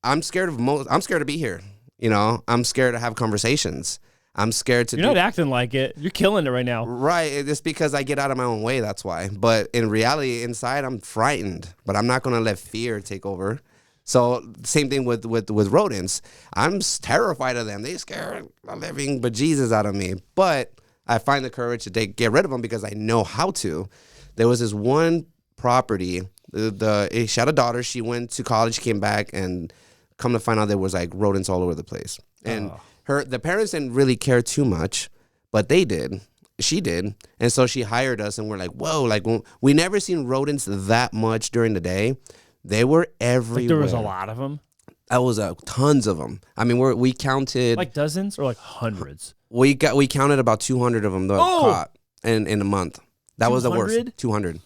I'm scared to be here. You know, I'm scared to have conversations. I'm scared to. You're not acting like it. You're killing it right now. Right. It's because I get out of my own way. That's why. But in reality, inside, I'm frightened. But I'm not going to let fear take over. So same thing with rodents. I'm terrified of them. They scare the living bejesus out of me. But I find the courage to get rid of them because I know how to. There was this one property. She had a daughter. She went to college, came back, and come to find out there was like rodents all over the place. And the parents didn't really care too much, but they did. She did. And so she hired us, and we're like, whoa, like we never seen rodents that much during the day. They were everywhere. Like there was a lot of them? That was tons of them. I mean, we counted. Like dozens or like hundreds? We counted about 200 of them that caught in a month. That 200? Was the worst. 200.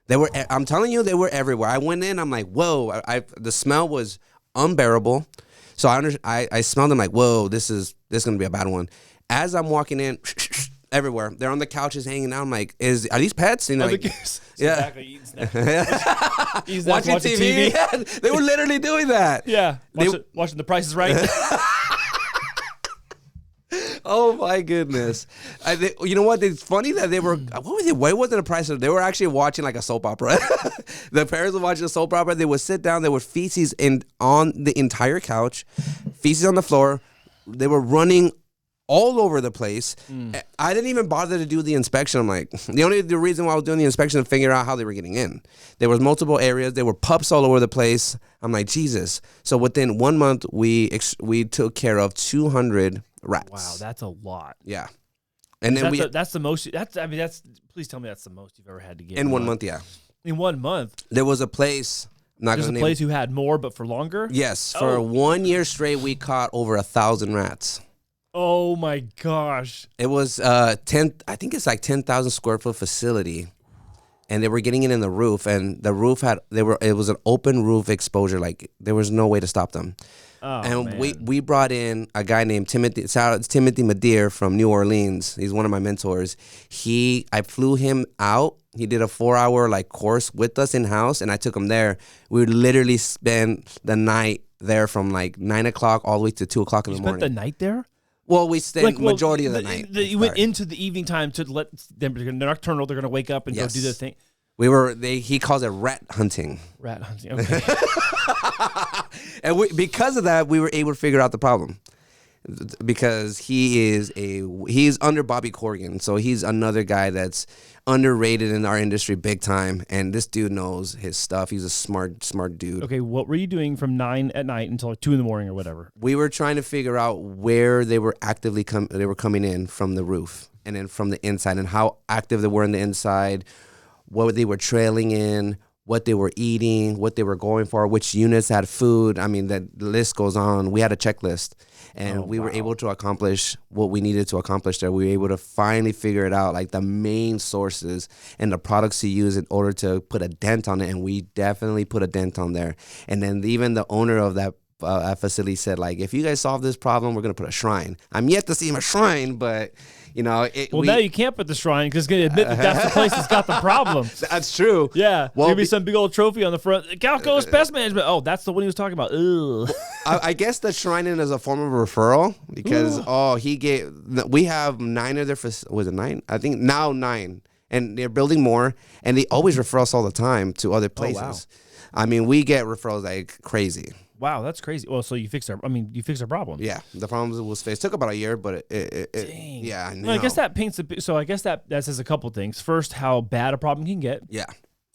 They were. I'm telling you, they were everywhere. I went in. I'm like, whoa. The smell was unbearable. So I smelled them like, whoa. This is gonna be a bad one. As I'm walking in, everywhere. They're on the couches hanging out. I'm like, are these pets? And like, yeah. Exactly. Eating snacks. Watching TV. Yeah, they were literally doing that. Yeah. Watching The Price is Right. Oh my goodness! You know what? It's funny that they were. What was it? Why wasn't a price? They were actually watching like a soap opera. The parents were watching a soap opera. They would sit down. There were feces on the entire couch, feces on the floor. They were running all over the place. I didn't even bother to do the inspection. I'm like, the reason why I was doing the inspection to figure out how they were getting in. There was multiple areas. There were pups all over the place. I'm like, Jesus. So within 1 month, we took care of 200 rats. Wow, that's a lot. Yeah. And then that's the most. Please tell me that's the most you've ever had to get in 1 month. Yeah. In 1 month, there was a place. There's a place who had more, but for longer. Yes, for 1 year straight, we caught over 1,000 rats. Oh my gosh! It was I think it's like 10,000 square foot facility, and they were getting it in the roof, and the roof it was an open roof exposure, like there was no way to stop them. Oh, and man. we brought in a guy named Timothy Madeir from New Orleans. He's one of my mentors. I flew him out. He did a 4-hour like course with us in house, and I took him there. We would literally spend the night there from like 9 o'clock all the way to 2 o'clock in the morning. Spent the night there? Well, we stayed majority of the night. You went into the evening time to let them. They're nocturnal. They're going to wake up and go do their thing. He calls it rat hunting. Rat hunting. Okay. And because of that, we were able to figure out the problem. Because he's under Bobby Corgan, so he's another guy that's underrated in our industry big time. And this dude knows his stuff. He's a smart dude. Okay, what were you doing from 9 at night until like 2 in the morning or whatever? We were trying to figure out where they were actively coming in from the roof and then from the inside, and how active they were in the inside, what they were trailing in, what they were eating, what they were going for, which units had food. I mean, the list goes on. We had a checklist, and we were able to accomplish what we needed to accomplish there. We were able to finally figure it out, like the main sources and the products to use in order to put a dent on it, and we definitely put a dent on there. And then even the owner of that facility said, like, if you guys solve this problem, we're going to put a shrine. I'm yet to see a shrine, but... now you can't put the shrine because it's going to admit that's the place that's got the problem. That's true. Yeah. Well, maybe some big old trophy on the front. Cal Coast Pest Management. Oh, that's the one he was talking about. Ugh. I guess the shrine in is a form of referral because, we have 9 of their, was it 9? I think now 9. And they're building more, and they always refer us all the time to other places. Oh, wow. I mean, we get referrals like crazy. Wow, that's crazy. Well, so you fixed our problem. Yeah, the problem was fixed. Took about a year, but Dang. Yeah, I know. Well, I guess that paints I guess that says a couple things. First, how bad a problem can get. Yeah.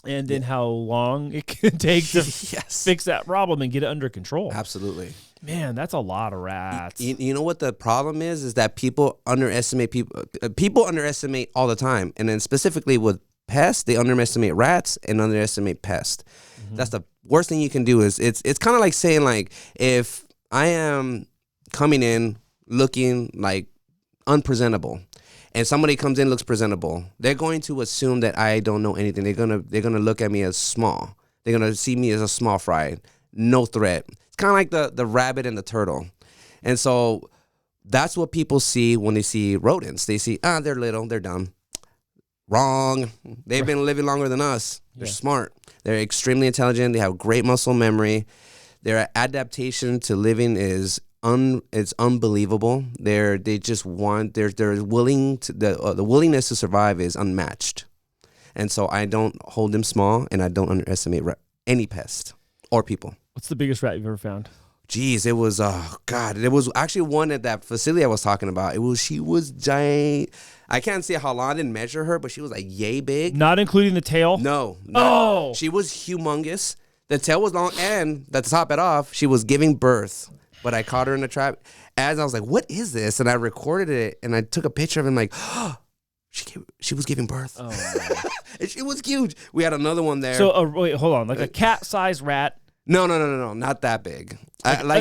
And then how long it can take to fix that problem and get it under control. Absolutely. Man, that's a lot of rats. You know what the problem is that people underestimate people underestimate all the time, and then specifically with pests, they underestimate rats and underestimate pests. Mm-hmm. That's the worst thing you can do. Is it's kind of like saying, like, if I am coming in looking like unpresentable and somebody comes in looks presentable, they're going to assume that I don't know anything. They're gonna look at me as small. They're gonna see me as a small fry, no threat. It's kind of like the rabbit and the turtle. And so that's what people see when they see rodents. They see, they're little, they're dumb. Wrong. They've been living longer than us. They're smart. They're extremely intelligent. They have great muscle memory. Their adaptation to living is it's unbelievable. They're willing to, the willingness to survive is unmatched. And so I don't hold them small, and I don't underestimate any pest or people. What's the biggest rat you've ever found? Geez, it was it was actually one at that facility I was talking about. She was giant. I can't see how long. I didn't measure her, but she was like yay big. Not including the tail? No. Oh. She was humongous. The tail was long, and to top it off, she was giving birth. But I caught her in the trap. As I was like, what is this? And I recorded it, and I took a picture of him like, oh, she was giving birth. Oh, and she was huge. We had another one there. So, wait, hold on. Like a cat-sized rat? No, not that big.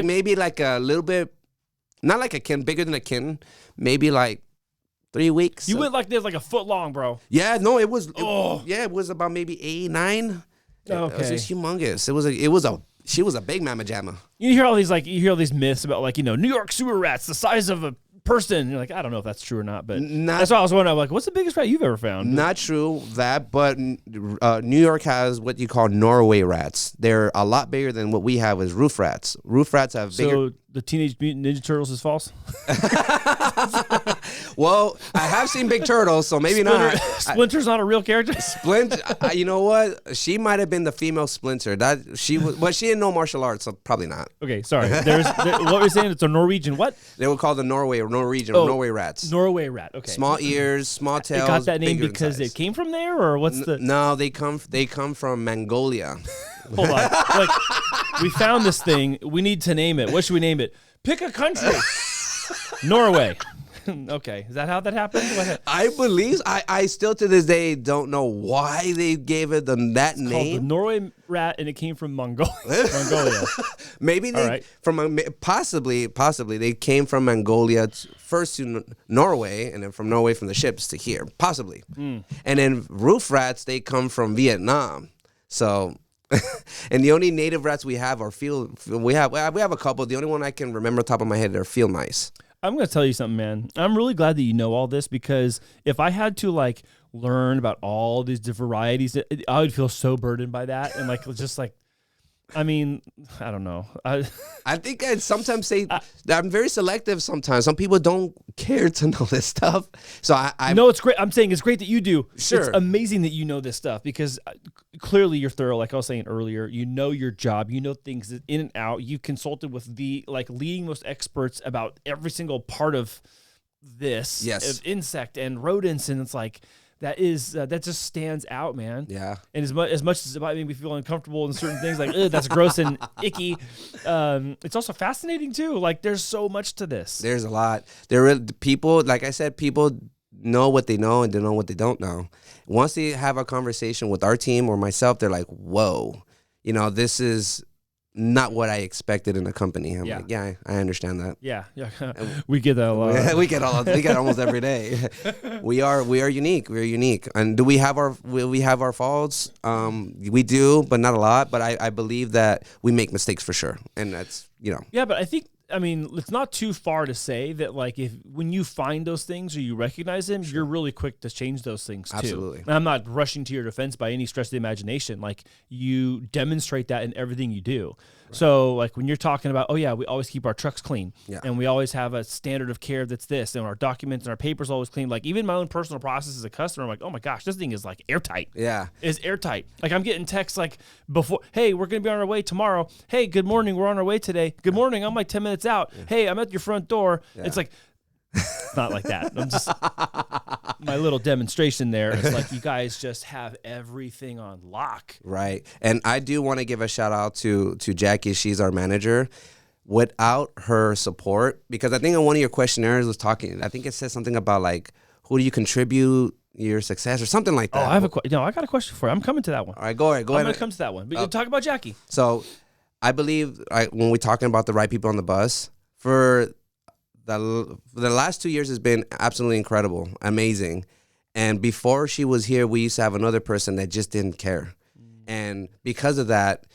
Maybe like a little bit, not like a kitten, bigger than a kitten. Maybe like 3 weeks. You went like this, like a foot long, bro. Yeah, no, it was. It was about maybe 8, 9. Okay. It was just humongous. She was a big mama jamma. You hear all these myths about like, New York sewer rats the size of a person. And you're like, I don't know if that's true or not, but that's why I was wondering. I'm like, what's the biggest rat you've ever found? Not true but New York has what you call Norway rats. They're a lot bigger than what we have as roof rats. Roof rats have bigger. So the Teenage Mutant Ninja Turtles is false? Well, I have seen Big Turtles, so maybe not. Splinter's not a real character? Splinter, you know what? She might have been the female Splinter. But she didn't know martial arts, so probably not. Okay, sorry. What were you saying? It's a Norwegian what? They were called the Norway rats. Norway rat. Okay. Small ears, small tails. It got that name because it came from there, or what's the? No, they come from Mongolia. Hold on. Like, we found this thing. We need to name it. What should we name it? Pick a country. Norway. Okay, is that how that happened? I believe. I still to this day don't know why they gave it that name. Called the Norway rat, and it came from Mongolia. Maybe they possibly they came from Mongolia first to Norway, and then from Norway from the ships to here, possibly. And then roof rats, they come from Vietnam. So. And the only native rats we have are we have a couple. The only one I can remember off the top of my head are field mice. I'm going to tell you something, man. I'm really glad that you know all this, because if I had to like learn about all these different varieties, I would feel so burdened by that. And like, just like, I mean, I don't know. I think I sometimes say I'm very selective sometimes. Some people don't care to know this stuff. So I No, it's great. I'm saying it's great that you do. Sure. It's amazing that you know this stuff, because clearly you're thorough. Like I was saying earlier, you know your job. You know things in and out. You consulted with the leading most experts about every single part of this. Yes. Of insect and rodents, and it's like, that just stands out, man. Yeah. And as much as it might make me feel uncomfortable in certain things, like, that's gross and icky, it's also fascinating too. Like, there's so much to this. There's a lot. People, like I said, people know what they know and they know what they don't know. Once they have a conversation with our team or myself, they're like, whoa, this is not what I expected in a company. I'm like, yeah, I understand that. Yeah. We get that a lot. we get almost every day. We are unique. We're unique. And do we have our faults? We do, but not a lot. But I believe that we make mistakes for sure. And that's, Yeah, but I mean, it's not too far to say that, like, when you find those things or you recognize them, you're really quick to change those things too. Absolutely. And I'm not rushing to your defense by any stretch of the imagination. Like, you demonstrate that in everything you do. Right. So, like, when you're talking about, we always keep our trucks clean, and we always have a standard of care that's this, and our documents and our papers always clean. Like, even my own personal process as a customer, I'm like, oh my gosh, this thing is like airtight. Yeah, it's airtight. Like, I'm getting texts like before, hey, we're gonna be on our way tomorrow. Hey, good morning, we're on our way today. Good morning, I'm like 10 minutes out. Yeah. Hey, I'm at your front door. Yeah. It's like, it's not like that. I'm just my little demonstration there. It's like, you guys just have everything on lock. Right. And I do want to give a shout out to Jackie. She's our manager. Without her support, because I think in one of your questionnaires was talking, I think it says something about like, who do you contribute your success or something like that. I got a question for you. I'm coming to that one. All right, go ahead. I'm going to come to that one. But talk about Jackie. So I believe when we're talking about the right people on the bus, for the last 2 years has been absolutely incredible, amazing. And before she was here, we used to have another person that just didn't care. And because of that,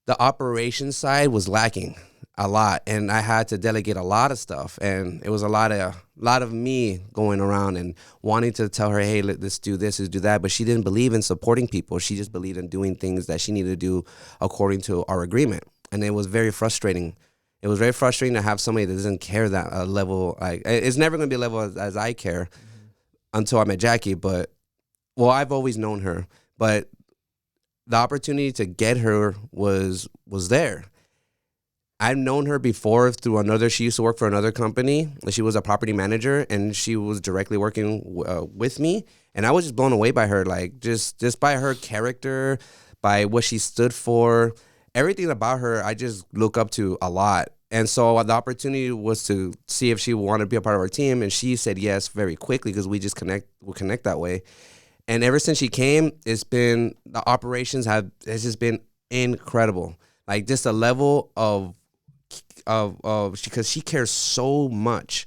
the operations side was lacking a lot. And I had to delegate a lot of stuff. And it was a lot of me going around and wanting to tell her, hey, let's do this, let's do that. But she didn't believe in supporting people. She just believed in doing things that she needed to do according to our agreement. And it was very frustrating. It was very frustrating to have somebody that doesn't care that level. Like, it's never going to be a level as I care until I met Jackie. But, well, I've always known her. But the opportunity to get her was there. I've known her before through another. She used to work for another company. She was a property manager, and she was directly working with me. And I was just blown away by her, like just by her character, by what she stood for, everything about her. I just look up to a lot. And so the opportunity was to see if she wanted to be a part of our team, and she said yes very quickly because we connect that way. And ever since she came, it's been the operations has just been incredible. Like just a level of because she cares so much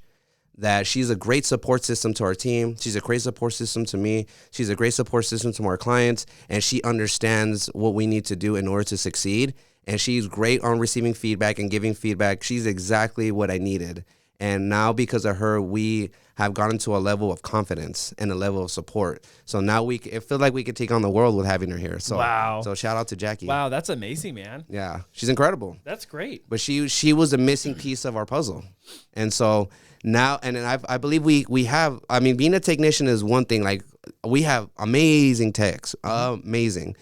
that she's a great support system to our team. She's a great support system to me. She's a great support system to our clients, and she understands what we need to do in order to succeed. And she's great on receiving feedback and giving feedback. She's exactly what I needed. And now because of her, we have gotten to a level of confidence and a level of support. So now it feels like we could take on the world with having her here. So, wow. So shout out to Jackie. Wow, that's amazing, man. Yeah, she's incredible. That's great. But she was a missing piece of our puzzle. And so now, and I believe we have, I mean, being a technician is one thing. Like we have amazing techs, amazing.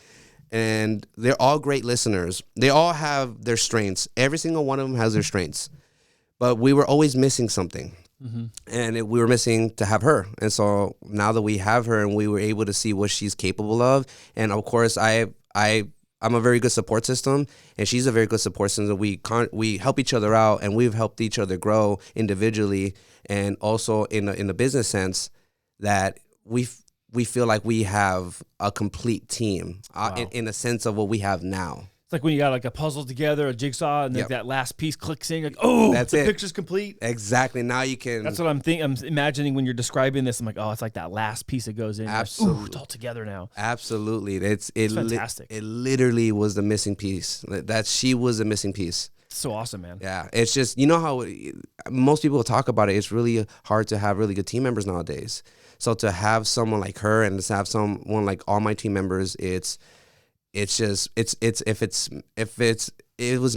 And they're all great listeners. They all have their strengths. Every single one of them has their strengths. But we were always missing something. Mm-hmm. And we were missing to have her. And so now that we have her and we were able to see what she's capable of. And of course, I'm a very good support system, and she's a very good support system. We help each other out, and we've helped each other grow individually and also in the business sense that we feel like we have a complete team in the sense of what we have now. It's like when you got like a puzzle together, a jigsaw, and then that last piece clicks in. Like, oh, that's the picture's complete. Exactly. Now you can. That's what I'm thinking. I'm imagining when you're describing this. I'm like, oh, it's like that last piece that goes in. Absolutely. Like, it's all together now. Absolutely. It's fantastic. It literally was the missing piece. That she was the missing piece. It's so awesome, man. Yeah. It's just, you know how most people talk about it. It's really hard to have really good team members nowadays. So to have someone like her and to have someone like all my team members, it was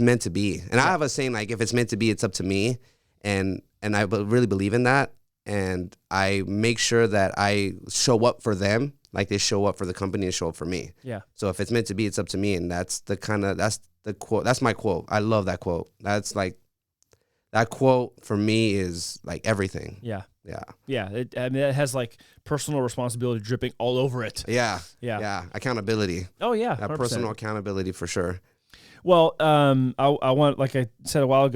meant to be. And I have a saying, like, if it's meant to be, it's up to me. And I really believe in that. And I make sure that I show up for them like they show up for the company and show up for me. Yeah. So if it's meant to be, it's up to me. And that's the quote. That's my quote. I love that quote. That's like, that quote for me is like everything. Yeah. Yeah. Yeah. It has like personal responsibility dripping all over it. Yeah. Yeah. Yeah. Accountability. Oh yeah. That personal accountability for sure. Well, I want, like I said a while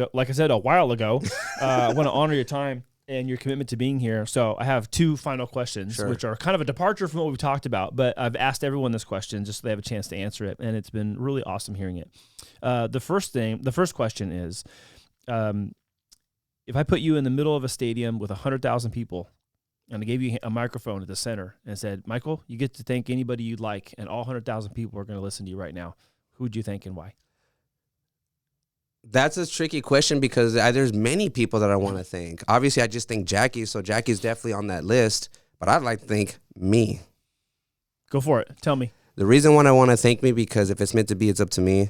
ago, I want to honor your time and your commitment to being here. So I have two final questions, which are kind of a departure from what we've talked about, but I've asked everyone this question just so they have a chance to answer it. And it's been really awesome hearing it. The first question is, if I put you in the middle of a stadium with 100,000 people and I gave you a microphone at the center and said, Michael, you get to thank anybody you'd like, and all 100,000 people are going to listen to you right now, who would you thank and why? That's a tricky question because there's many people that I want to thank. Obviously, I just think Jackie, so Jackie's definitely on that list, but I'd like to thank me. Go for it. Tell me. The reason why I want to thank me, because if it's meant to be, it's up to me.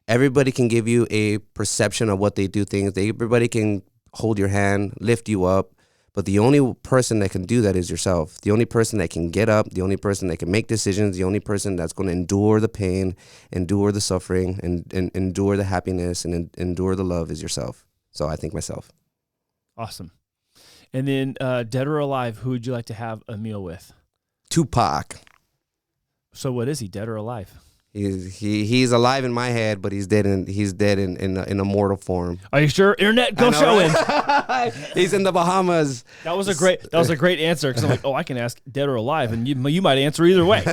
Everybody can give you a perception of what they do things. Everybody can hold your hand, lift you up, but the only person that can do that is yourself. The only person that can get up, the only person that can make decisions, the only person that's going to endure the pain, endure the suffering, and endure the happiness, and endure the love is yourself. So I thank myself. Awesome. And then dead or alive, who would you like to have a meal with? Tupac. So what is he, dead or alive? He's alive in my head, but he's dead in a mortal form. Are you sure? Internet, go show him. He's in the Bahamas. That was a great answer, because I'm like, oh, I can ask dead or alive, and you might answer either way.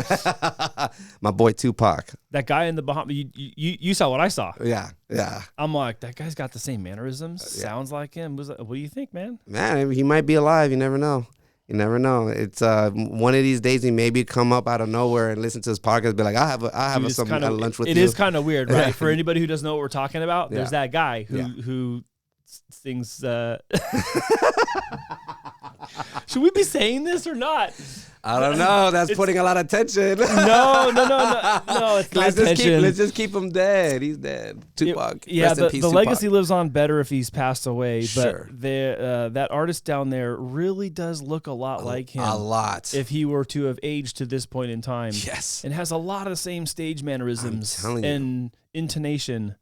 My boy Tupac. That guy in the Bahamas. You saw what I saw. Yeah, yeah. I'm like, that guy's got the same mannerisms. Sounds like him. What do you think, man? Man, he might be alive. You never know. You never know. It's one of these days he maybe come up out of nowhere and listen to his podcast and be like, I have lunch with you. It is kind of weird, right? For anybody who doesn't know what we're talking about, there's that guy who sings. Should we be saying this or not? I don't know. That's putting a lot of tension. No. It's not tension. Let's just keep him dead. He's dead. Tupac. Yeah, the legacy lives on better if he's passed away. But that artist down there really does look a lot like him. A lot. If he were to have aged to this point in time. Yes. And has a lot of the same stage mannerisms and intonation.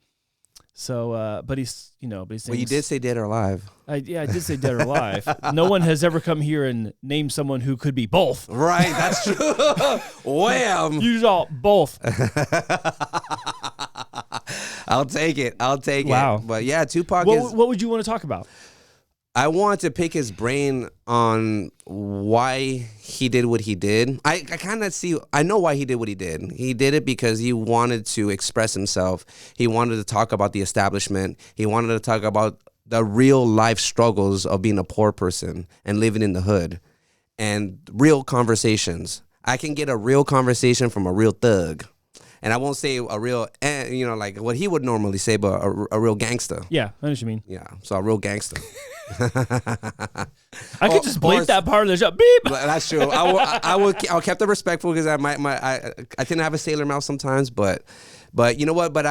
So, but he's Well, you did say dead or alive. I did say dead or alive. No one has ever come here and named someone who could be both. Right, that's true. Wham! You all both. I'll take it. Wow. But yeah, Tupac What would you want to talk about? I want to pick his brain on why he did what he did. I know why he did what he did. He did it because he wanted to express himself. He wanted to talk about the establishment. He wanted to talk about the real life struggles of being a poor person and living in the hood and real conversations. I can get a real conversation from a real thug. And I won't say a real, like what he would normally say, but a real gangster. Yeah, I know what you mean. Yeah, so a real gangster. I could just bleep that part of the show. Beep. That's true. I'll keep it respectful because I tend to have a sailor mouth sometimes, but you know what? But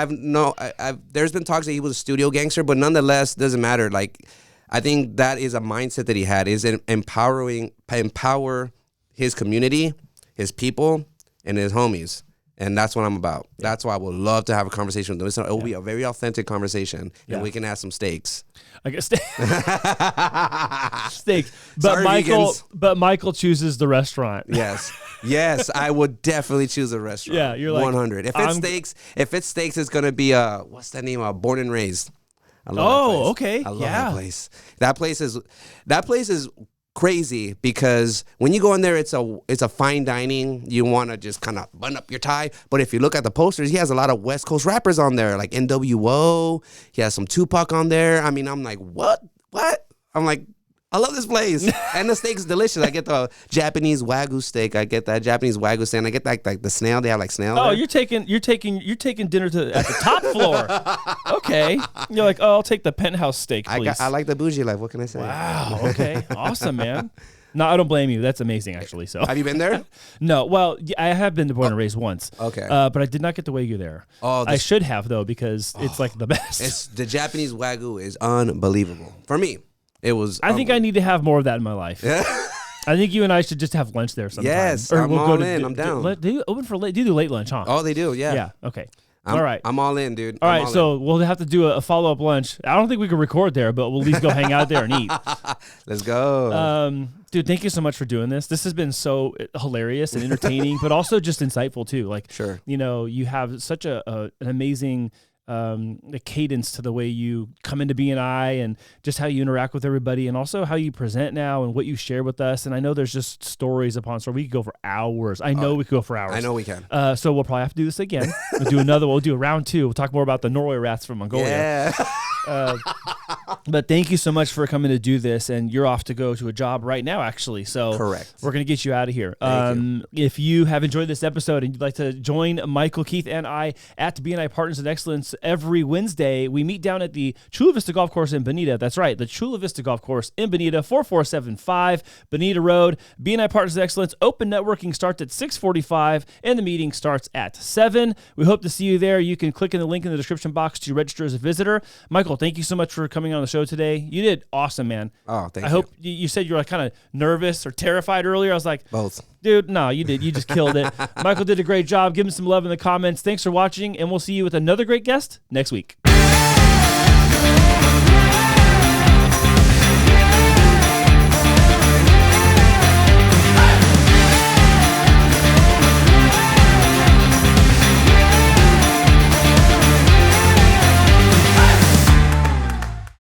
there's been talks that he was a studio gangster, but nonetheless, doesn't matter. Like, I think that is a mindset that he had, is empower his community, his people, and his homies. And that's what I'm about. That's why I would love to have a conversation with them. It will be a very authentic conversation, and we can add some steaks. I guess steaks. But Michael chooses the restaurant. Yes, I would definitely choose a restaurant. Yeah, you're like 100. If it's steaks, it's gonna be what's that name? Born and Raised. I love that place. Okay. I love that place. That place is crazy because when you go in there, it's a fine dining. You want to just kind of button up your tie. But if you look at the posters, he has a lot of West Coast rappers on there, like NWO. He has some Tupac on there. I mean, I'm like, what? I'm like, I love this place. And the steak's delicious. I get the Japanese Wagyu steak. I get that Japanese Wagyu steak. And I get like the snail. They have like snail. Oh, there. you're taking dinner at the top floor. Okay. You're like, oh, I'll take the penthouse steak, please. I like the bougie life. What can I say? Wow. Okay. Awesome, man. No, I don't blame you. That's amazing, actually. So, have you been there? No. Well, I have been to Born and Raised once. Okay. But I did not get the Wagyu there. Oh, I should have though, because it's like the best. The Japanese Wagyu is unbelievable for me. It was. I think I need to have more of that in my life. Yeah. I think you and I should just have lunch there sometime. Yes, I'm all in. I'm down. Do you open for late? Do you do late lunch, huh? Oh, they do. Yeah. Yeah. Okay. All right. I'm all in, dude. All right. So we'll have to do a follow-up lunch. I don't think we can record there, but we'll at least go hang out there and eat. Let's go. Dude, thank you so much for doing this. This has been so hilarious and entertaining, but also just insightful too. Like, sure. You have such an amazing a cadence to the way you come into BNI and just how you interact with everybody, and also how you present now and what you share with us. And I know there's just stories upon stories. We could go for hours. I know we could go for hours. I know we can. So we'll probably have to do this again. We'll do another. We'll do a round 2. We'll talk more about the Norway rats from Mongolia. Yeah. But thank you so much for coming to do this, and you're off to go to a job right now, actually. So correct. We're going to get you out of here. You. If you have enjoyed this episode and you'd like to join Michael, Keith, and I at BNI Partners in Excellence every Wednesday, we meet down at the Chula Vista Golf Course in Bonita. That's right, the Chula Vista Golf Course in Bonita, 4475 Bonita Road. BNI Partners in Excellence open networking starts at 6:45, and the meeting starts at 7. We hope to see you there. You can click in the link in the description box to register as a visitor. Michael, thank you so much for coming on the show today. You did awesome, man. Oh, thank you. I hope you said you were like kind of nervous or terrified earlier. I was like, both. Dude, no, you did. You just killed it. Michael did a great job. Give him some love in the comments. Thanks for watching, and we'll see you with another great guest next week.